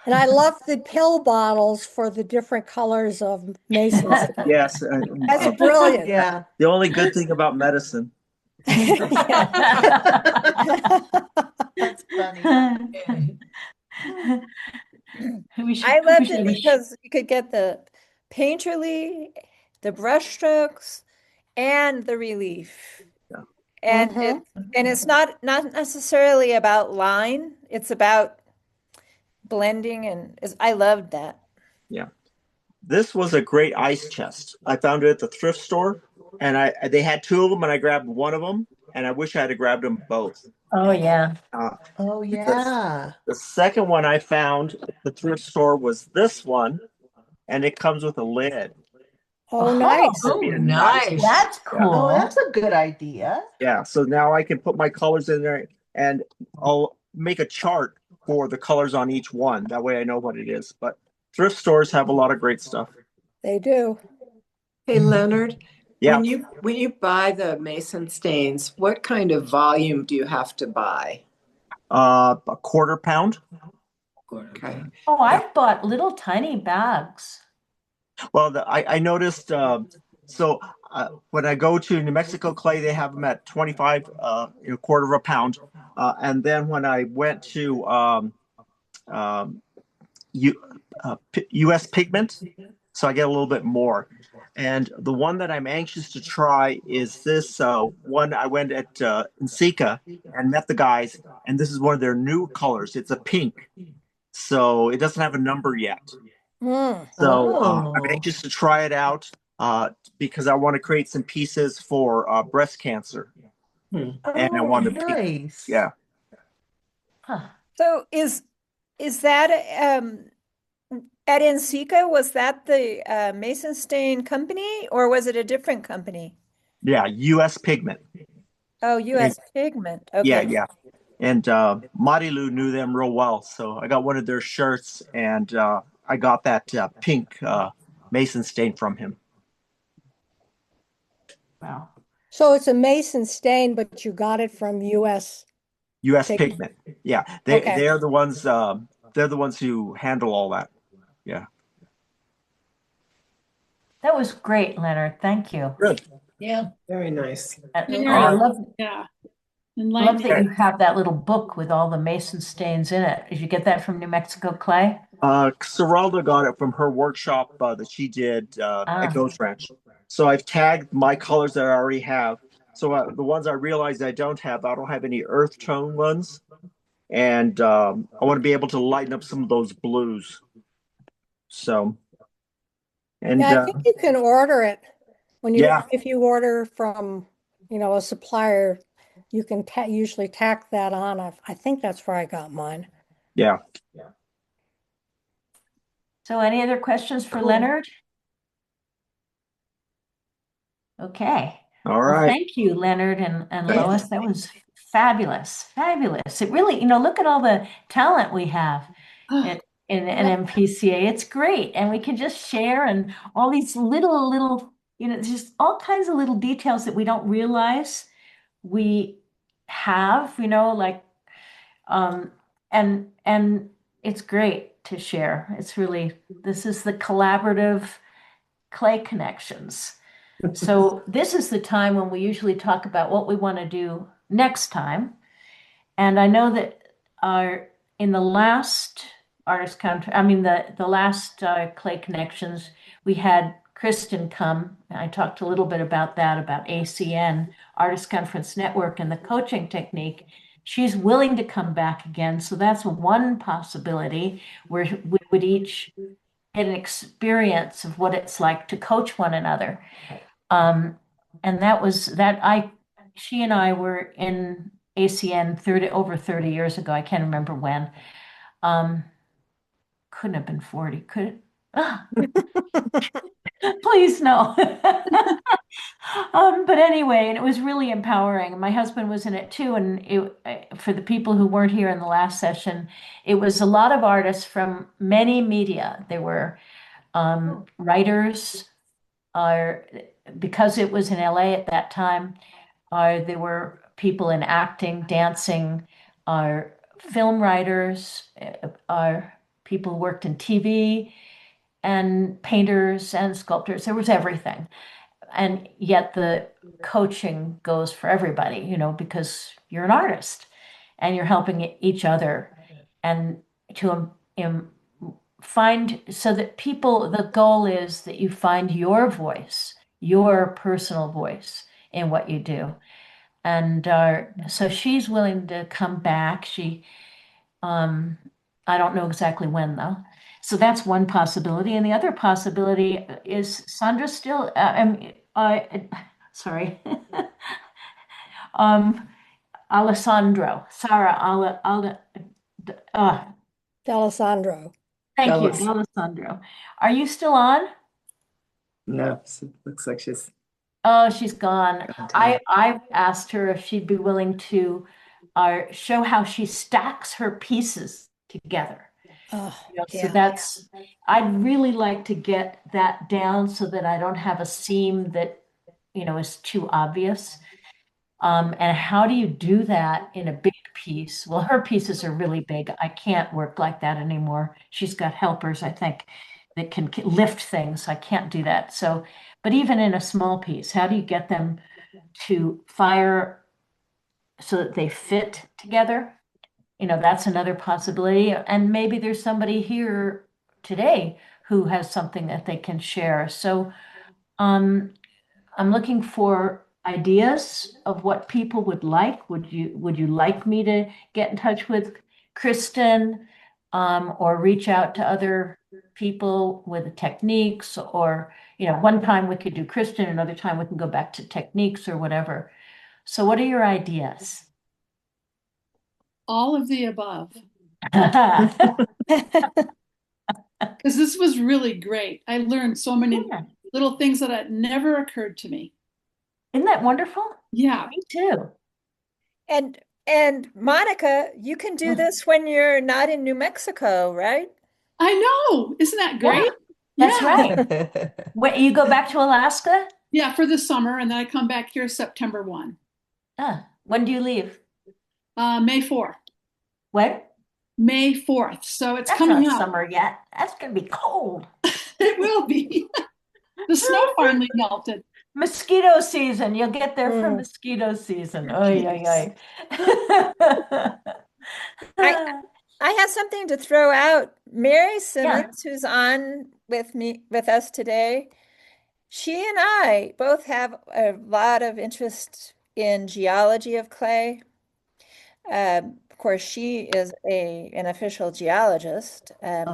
[SPEAKER 2] And I love the pill bottles for the different colors of Mason's.
[SPEAKER 5] Yes.
[SPEAKER 2] That's brilliant.
[SPEAKER 7] Yeah.
[SPEAKER 5] The only good thing about medicine.
[SPEAKER 7] That's funny.
[SPEAKER 3] I loved
[SPEAKER 1] should
[SPEAKER 3] it
[SPEAKER 1] have
[SPEAKER 3] because you could get the painterly, the brush strokes, and the relief.
[SPEAKER 5] Yeah.
[SPEAKER 3] And
[SPEAKER 2] Mhm.
[SPEAKER 3] it's not necessarily about line, it's about blending and I loved that.
[SPEAKER 5] Yeah. This was a great ice chest. I found it at the thrift store and they had two of them and I grabbed one of them and I wish I had grabbed them both.
[SPEAKER 1] Oh, yeah.
[SPEAKER 7] Oh
[SPEAKER 5] The,
[SPEAKER 7] yeah.
[SPEAKER 5] the second one I found at the thrift store was this one and it comes with a lid.
[SPEAKER 2] Oh,
[SPEAKER 1] Oh,
[SPEAKER 2] nice.
[SPEAKER 5] It'd
[SPEAKER 8] Oh,
[SPEAKER 5] be a
[SPEAKER 8] nice.
[SPEAKER 1] that's
[SPEAKER 5] Yeah.
[SPEAKER 7] Oh,
[SPEAKER 1] cool.
[SPEAKER 7] that's a good idea.
[SPEAKER 5] Yeah. So now I can put my colors in there and I'll make a chart for the colors on each one. That way I know what it is. But thrift stores have a lot of great stuff.
[SPEAKER 2] They do.
[SPEAKER 11] Hey, Leonard,
[SPEAKER 5] Yeah.
[SPEAKER 11] When you buy the mason stains, what kind of volume do you have to buy?
[SPEAKER 5] A quarter pound.
[SPEAKER 11] Okay.
[SPEAKER 1] Oh, I've bought little tiny bags.
[SPEAKER 5] Well, I noticed. So when I go to New Mexico Clay, they have them at 25, a quarter of a pound. And then when I went to U, U.S. Pigment, so I get a little bit more. And the one that I'm anxious to try is this one. I went at NMPCA and met the guys, and this is one of their new colors. It's a pink, so it doesn't have a number yet.
[SPEAKER 2] Mm.
[SPEAKER 5] So I'm
[SPEAKER 7] Oh.
[SPEAKER 5] anxious to try it out because I want to create some pieces for breast cancer, and I
[SPEAKER 7] Oh,
[SPEAKER 5] want to
[SPEAKER 7] nice.
[SPEAKER 5] yeah.
[SPEAKER 1] Huh.
[SPEAKER 3] So is that at NMPCA, was that the Mason Stain company or was it a different company?
[SPEAKER 5] Yeah, U.S. Pigment.
[SPEAKER 3] Oh,
[SPEAKER 5] And,
[SPEAKER 3] US Pigment.
[SPEAKER 5] yeah,
[SPEAKER 3] Okay.
[SPEAKER 5] yeah. And Marilu knew them real well, so I got one of their shirts, and I got that pink Mason stain from him.
[SPEAKER 1] Wow.
[SPEAKER 2] So it's a mason stain, but you got it from U.S.
[SPEAKER 5] U.S.
[SPEAKER 2] Pigment.
[SPEAKER 5] Pigment. Yeah, they
[SPEAKER 2] Okay.
[SPEAKER 5] they're the ones. They're the ones who handle all that. Yeah.
[SPEAKER 1] That was great, Leonard. Thank you.
[SPEAKER 5] Good.
[SPEAKER 7] Yeah.
[SPEAKER 11] Very nice.
[SPEAKER 1] And
[SPEAKER 4] Very,
[SPEAKER 1] I love
[SPEAKER 4] yeah.
[SPEAKER 1] that
[SPEAKER 5] Okay.
[SPEAKER 1] you have that little book with all the mason stains in it. Did you get that from New Mexico Clay?
[SPEAKER 5] Seralda got it from her workshop that she did at
[SPEAKER 1] Ah,
[SPEAKER 5] Ghost Ranch. So I've tagged my colors that I already have. So the ones I realized I don't have any earth tone ones, and I want to be able to lighten up some of those blues. So, and
[SPEAKER 2] Yeah, I think you can order it when
[SPEAKER 5] yeah,
[SPEAKER 2] if you order from, a supplier, you can usually tack that on. I think that's where I got mine.
[SPEAKER 5] yeah.
[SPEAKER 1] so any other questions for
[SPEAKER 7] Cool.
[SPEAKER 1] Leonard? Okay.
[SPEAKER 5] All
[SPEAKER 1] Well,
[SPEAKER 5] right.
[SPEAKER 1] thank you, Leonard and
[SPEAKER 11] Thank
[SPEAKER 1] Lois. That was fabulous. Fabulous. It really, look at all the talent we have in NMPCA. It's great. And we can just share and all these little, just all kinds of little details that we don't realize we have, like, and it's great to share. It's really, this is the collaborative clay connections. So this is the time when we usually talk about what we want to do next time. And I know that in the last artist conference, the last clay connections, we had Kristen come. And I talked a little bit about that, about ACN, Artist Conference Network, and the coaching technique. She's willing to come back again. So that's one possibility where we would each get an experience of what it's like to coach one another. And that was she and I were in ACN over 30 years ago. I can't remember when. Couldn't have been 40, could it? Ah, please no. But anyway, and it was really empowering. My husband was in it too. And for the people who weren't here in the last session, it was a lot of artists from many media. There were writers, because it was in LA at that time, there were people in acting, dancing, film writers, people who worked in TV, and painters and sculptors. There was everything. And yet the coaching goes for everybody, because you're an artist and you're helping each other and to find so that the goal is that you find your voice, your personal voice in what you do. And so she's willing to come back. I don't know exactly when though. So that's one possibility. And the other possibility is Sandra still, sorry, Alessandro,
[SPEAKER 2] D'Alessandro.
[SPEAKER 1] thank you,
[SPEAKER 11] Dallas.
[SPEAKER 1] Alessandro. Are you still on?
[SPEAKER 11] No, so it looks like she's
[SPEAKER 1] Oh, she's gone.
[SPEAKER 11] gone too.
[SPEAKER 1] I asked her if she'd be willing to show how she stacks her pieces together.
[SPEAKER 2] Oh,
[SPEAKER 1] So
[SPEAKER 2] yeah.
[SPEAKER 1] I'd really like to get that down so that I don't have a seam that is too obvious. And how do you do that in a big piece? Well, her pieces are really big. I can't work like that anymore. She's got helpers, I think, that can lift things. I can't do that. So, but even in a small piece, how do you get them to fire so that they fit together? That's another possibility. And maybe there's somebody here today who has something that they can share. So, I'm looking for ideas of what people would like. Would you like me to get in touch with Kristen, or reach out to other people with techniques? Or, one time we could do Kristen, another time we can go back to techniques or whatever. So what are your ideas?
[SPEAKER 4] All of the above.
[SPEAKER 1] Yeah.
[SPEAKER 4] Because this was really great. I learned so many little things that had never occurred to me.
[SPEAKER 1] Isn't that wonderful?
[SPEAKER 4] Yeah.
[SPEAKER 1] Me too.
[SPEAKER 3] And Monica, you can do this when you're not in New Mexico, right?
[SPEAKER 4] I know. Isn't that great?
[SPEAKER 1] That's
[SPEAKER 4] Yeah.
[SPEAKER 1] right. When you go back to Alaska?
[SPEAKER 4] Yeah, for the summer, and then I come back here September 1.
[SPEAKER 1] When do you leave?
[SPEAKER 4] May 4th.
[SPEAKER 1] When?
[SPEAKER 4] May 4th. So it's
[SPEAKER 1] That's
[SPEAKER 4] coming
[SPEAKER 1] not
[SPEAKER 4] up.
[SPEAKER 1] summer yet. That's going to be cold.
[SPEAKER 4] It will be. The snow finally melted.
[SPEAKER 1] Mosquito season. You'll get there for mosquito season. Oy, oy, oy.
[SPEAKER 3] I have something to throw out. Mary Simmons, who's on with us today, she and I both have a lot of interest in geology of clay. Of course, she is an official geologist. And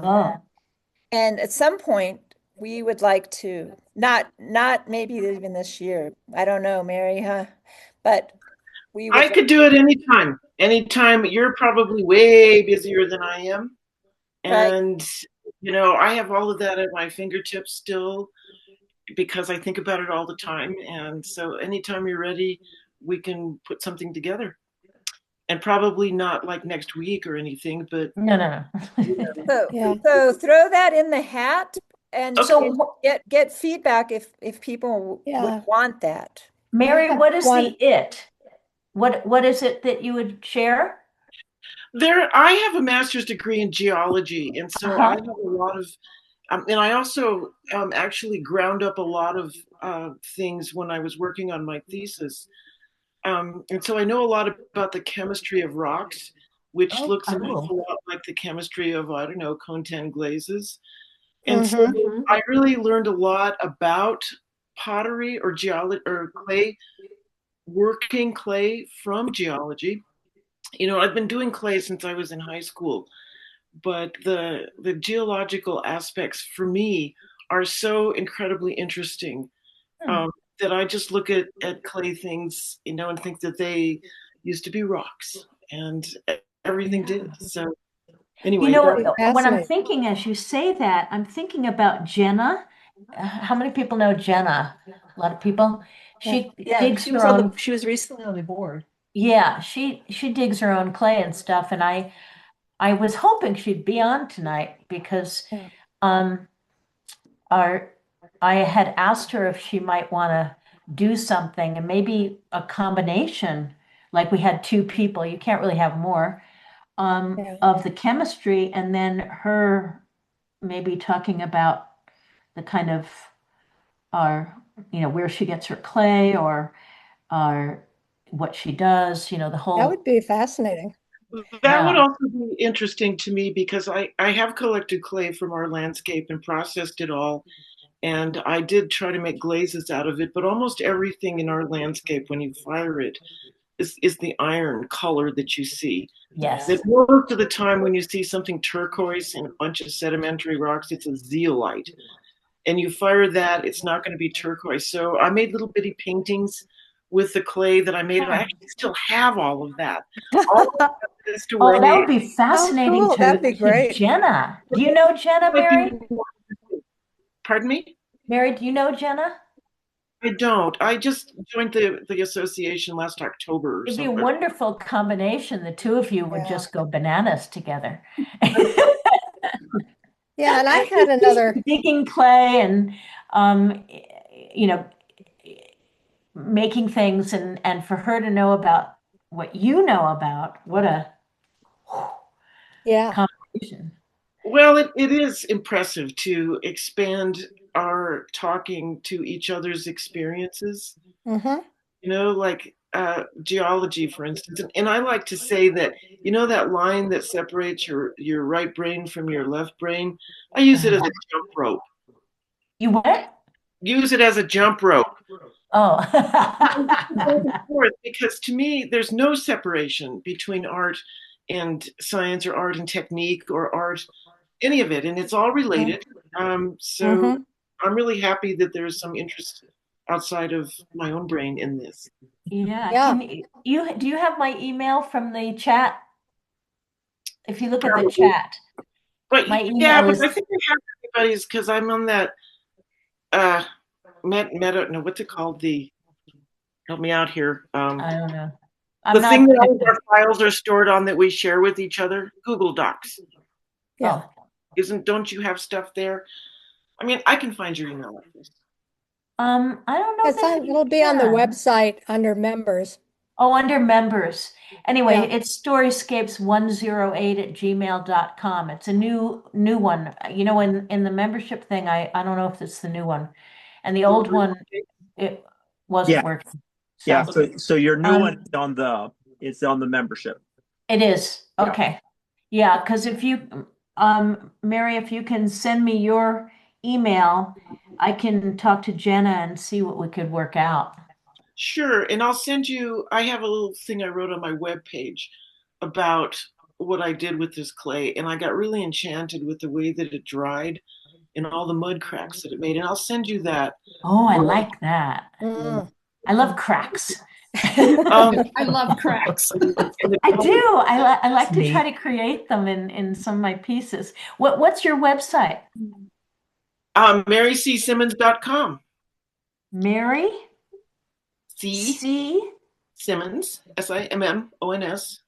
[SPEAKER 3] at some point, we would like to, not maybe even this year. I don't know, Mary, huh? But
[SPEAKER 10] I could do it anytime. Anytime. You're probably way busier than I am. And, I have all of that at my fingertips still because I think about it all the time. And so anytime you're ready, we can put something together. And probably not like next week or anything, but
[SPEAKER 1] no.
[SPEAKER 3] So throw that in the hat and get feedback if people would want that.
[SPEAKER 1] Mary, what is what is it that you would share?
[SPEAKER 10] I have a master's degree in geology, and so I have a lot of, and I also actually ground up a lot of things when I was working on my thesis. And so I know a lot about the chemistry of rocks, which looks an awful lot like the chemistry of, I don't know, Cone glazes. And so I really learned a lot about pottery or geology or clay, working clay from geology. I've been doing clay since I was in high school, but the geological aspects for me are so incredibly interesting. That I just look at clay things, and think that they used to be rocks and everything did. So anyway.
[SPEAKER 1] When I'm thinking, as you say that, I'm thinking about Jenna. How many people know Jenna? A lot of people. She digs her own.
[SPEAKER 7] She was recently on the board.
[SPEAKER 1] Yeah, she digs her own clay and stuff. And I was hoping she'd be on tonight because I had asked her if she might want to do something, and maybe a combination, like we had two people, you can't really have more, of the chemistry, and then her maybe talking about the kind of where she gets her clay or what she does, the whole.
[SPEAKER 2] That would be fascinating.
[SPEAKER 10] That would also be interesting to me because I have collected clay from our landscape and processed it all. And I did try to make glazes out of it, but almost everything in our landscape, when you fire it, is the iron color that you see.
[SPEAKER 1] Yes.
[SPEAKER 10] That most of the time when you see something turquoise and a bunch of sedimentary rocks, it's a zeolite. And you fire that, it's not going to be turquoise. So I made little bitty paintings with the clay that I made. I actually still have all of that.
[SPEAKER 1] That would be fascinating to Jenna. Do you know Jenna, Mary?
[SPEAKER 10] Pardon me?
[SPEAKER 1] Mary, do you know Jenna?
[SPEAKER 10] I don't. I just joined the association last October.
[SPEAKER 1] It'd be a wonderful combination. The two of you would just go bananas together.
[SPEAKER 2] Yeah, and I had another
[SPEAKER 1] digging clay and making things and for her to know about what you know about, what a
[SPEAKER 2] Yeah.
[SPEAKER 1] conversation.
[SPEAKER 10] Well, it is impressive to expand our talking to each other's experiences.
[SPEAKER 2] Mm-hmm.
[SPEAKER 10] You know, like geology, for instance. And I like to say that, you know, that line that separates your right brain from your left brain, I use it as a jump rope.
[SPEAKER 1] You what?
[SPEAKER 10] Use it as a jump rope.
[SPEAKER 1] Oh.
[SPEAKER 10] Because to me, there's no separation between art and science or art and technique or art, any of it. And it's all related. So I'm really happy that there's some interest outside of my own brain in this.
[SPEAKER 1] Yeah.
[SPEAKER 2] Yeah.
[SPEAKER 1] Can you do you have my email from the chat? If you look at the
[SPEAKER 10] Probably.
[SPEAKER 1] chat,
[SPEAKER 10] But
[SPEAKER 1] my
[SPEAKER 10] yeah,
[SPEAKER 1] email
[SPEAKER 10] but
[SPEAKER 1] is
[SPEAKER 10] I think I have everybody's because I'm on that meta, no, what's it called? Help me out here.
[SPEAKER 1] I don't know.
[SPEAKER 10] The
[SPEAKER 1] I'm
[SPEAKER 10] thing
[SPEAKER 1] not
[SPEAKER 10] that all of
[SPEAKER 1] connected.
[SPEAKER 10] our files are stored on that we share with each other, Google Docs.
[SPEAKER 2] Yeah.
[SPEAKER 10] Don't you have stuff there? I mean, I can find your email address.
[SPEAKER 1] I don't know that you
[SPEAKER 2] It'll be on the
[SPEAKER 1] can.
[SPEAKER 2] website under members.
[SPEAKER 1] Oh, under members. Anyway,
[SPEAKER 2] Yeah.
[SPEAKER 1] it's storyscapes108@gmail.com. It's a new one. You know, in the membership thing, I don't know if it's the new one. And the old one, it wasn't
[SPEAKER 5] Yeah.
[SPEAKER 1] working.
[SPEAKER 5] Yeah. So your new one is on the membership.
[SPEAKER 1] It is.
[SPEAKER 5] Yeah.
[SPEAKER 1] Okay. Yeah, because if you, Mary, if you can send me your email, I can talk to Jenna and see what we could work out.
[SPEAKER 10] Sure, and I'll send you, I have a little thing I wrote on my webpage about what I did with this clay, and I got really enchanted with the way that it dried and all the mud cracks that it made, and I'll send you that.
[SPEAKER 1] Oh, I like that. I love cracks.
[SPEAKER 4] I love cracks.
[SPEAKER 1] I do. I like to try to create them in some of my pieces. What's your website?
[SPEAKER 10] MaryCSimmons.com.
[SPEAKER 1] Mary
[SPEAKER 10] C. Simmons, SIMMONS.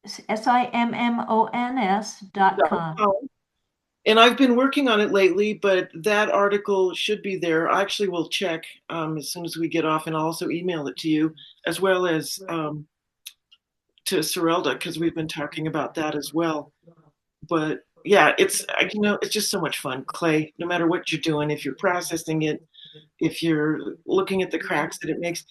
[SPEAKER 1] SIMMONS.com.
[SPEAKER 10] And I've been working on it lately, but that article should be there. I actually will check as soon as we get off, and I'll also email it to you, as well as to Sorelda, because we've been talking about that as well. But yeah, it's just so much fun. Clay, no matter what you're doing, if you're processing it, if you're looking at the cracks that it makes.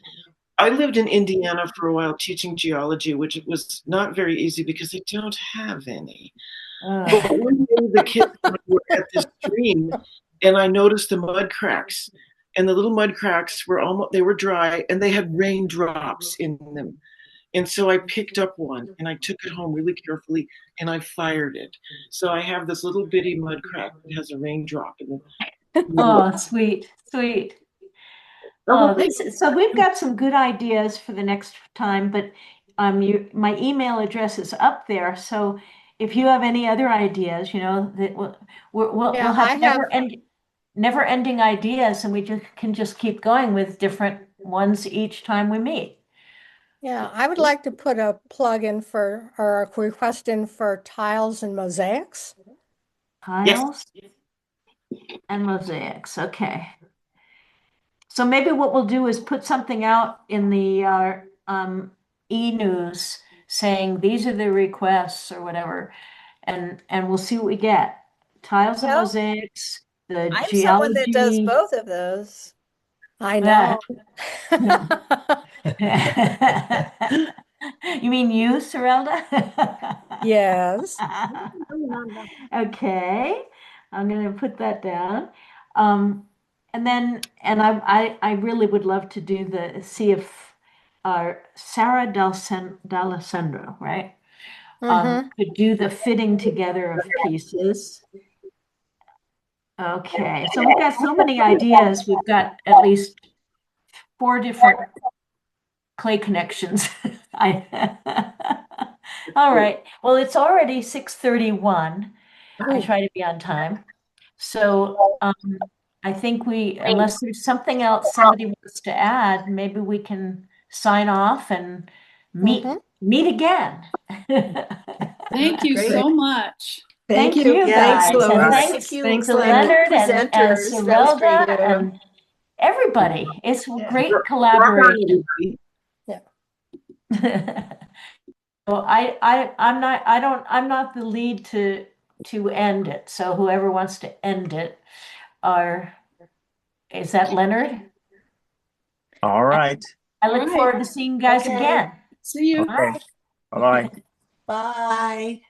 [SPEAKER 10] I lived in Indiana for a while teaching geology, which was not very easy because they don't have any. But one day the kids were at this stream, and I noticed the mud cracks, and the little mud cracks they were dry, and they had raindrops in them. And so I picked up one, and I took it home really carefully, and I fired it. So I have this little bitty mud crack that has a raindrop in it.
[SPEAKER 1] Oh, sweet. Oh, so we've got some good ideas for the next time, but my email address is up there. So if you have any other ideas, that we'll have never ending ideas, and we can just keep going with different ones each time we meet.
[SPEAKER 2] Yeah, I would like to put a plug in or a request in for tiles and mosaics.
[SPEAKER 1] Tiles and mosaics. Okay. So maybe what we'll do is put something out in the e-news saying these are the requests or whatever, and we'll see what we get. Tiles and mosaics, the
[SPEAKER 3] I'm
[SPEAKER 1] geology.
[SPEAKER 3] someone that does both of those.
[SPEAKER 2] I know.
[SPEAKER 1] You mean you, Sorelda?
[SPEAKER 2] Yes.
[SPEAKER 1] Okay, I'm going to put that down. And I really would love to see if Sarah D'Alessandro, right? Could do the fitting together of pieces. Okay, so we've got so many ideas. We've got at least 4 different clay connections. All right. Well, it's already 6:31. I try to be on time. So I think unless there's something else somebody wants to add, maybe we can sign off and meet again.
[SPEAKER 4] Thank you so much.
[SPEAKER 8] Thank you.
[SPEAKER 1] Thanks,
[SPEAKER 8] Thanks,
[SPEAKER 1] guys.
[SPEAKER 8] Lois.
[SPEAKER 1] And thanks to Leonard and
[SPEAKER 8] presenters. That was
[SPEAKER 1] Sorelda
[SPEAKER 8] great.
[SPEAKER 1] everybody. It's great
[SPEAKER 10] Rock on,
[SPEAKER 1] collaboration.
[SPEAKER 10] everybody.
[SPEAKER 1] Well, I'm not the lead to end it. So whoever wants to end it is that Leonard?
[SPEAKER 5] All right.
[SPEAKER 1] I look
[SPEAKER 4] Right.
[SPEAKER 1] forward to seeing you guys
[SPEAKER 7] Okay.
[SPEAKER 1] again.
[SPEAKER 4] See you.
[SPEAKER 5] Okay. Bye-bye.
[SPEAKER 7] Bye.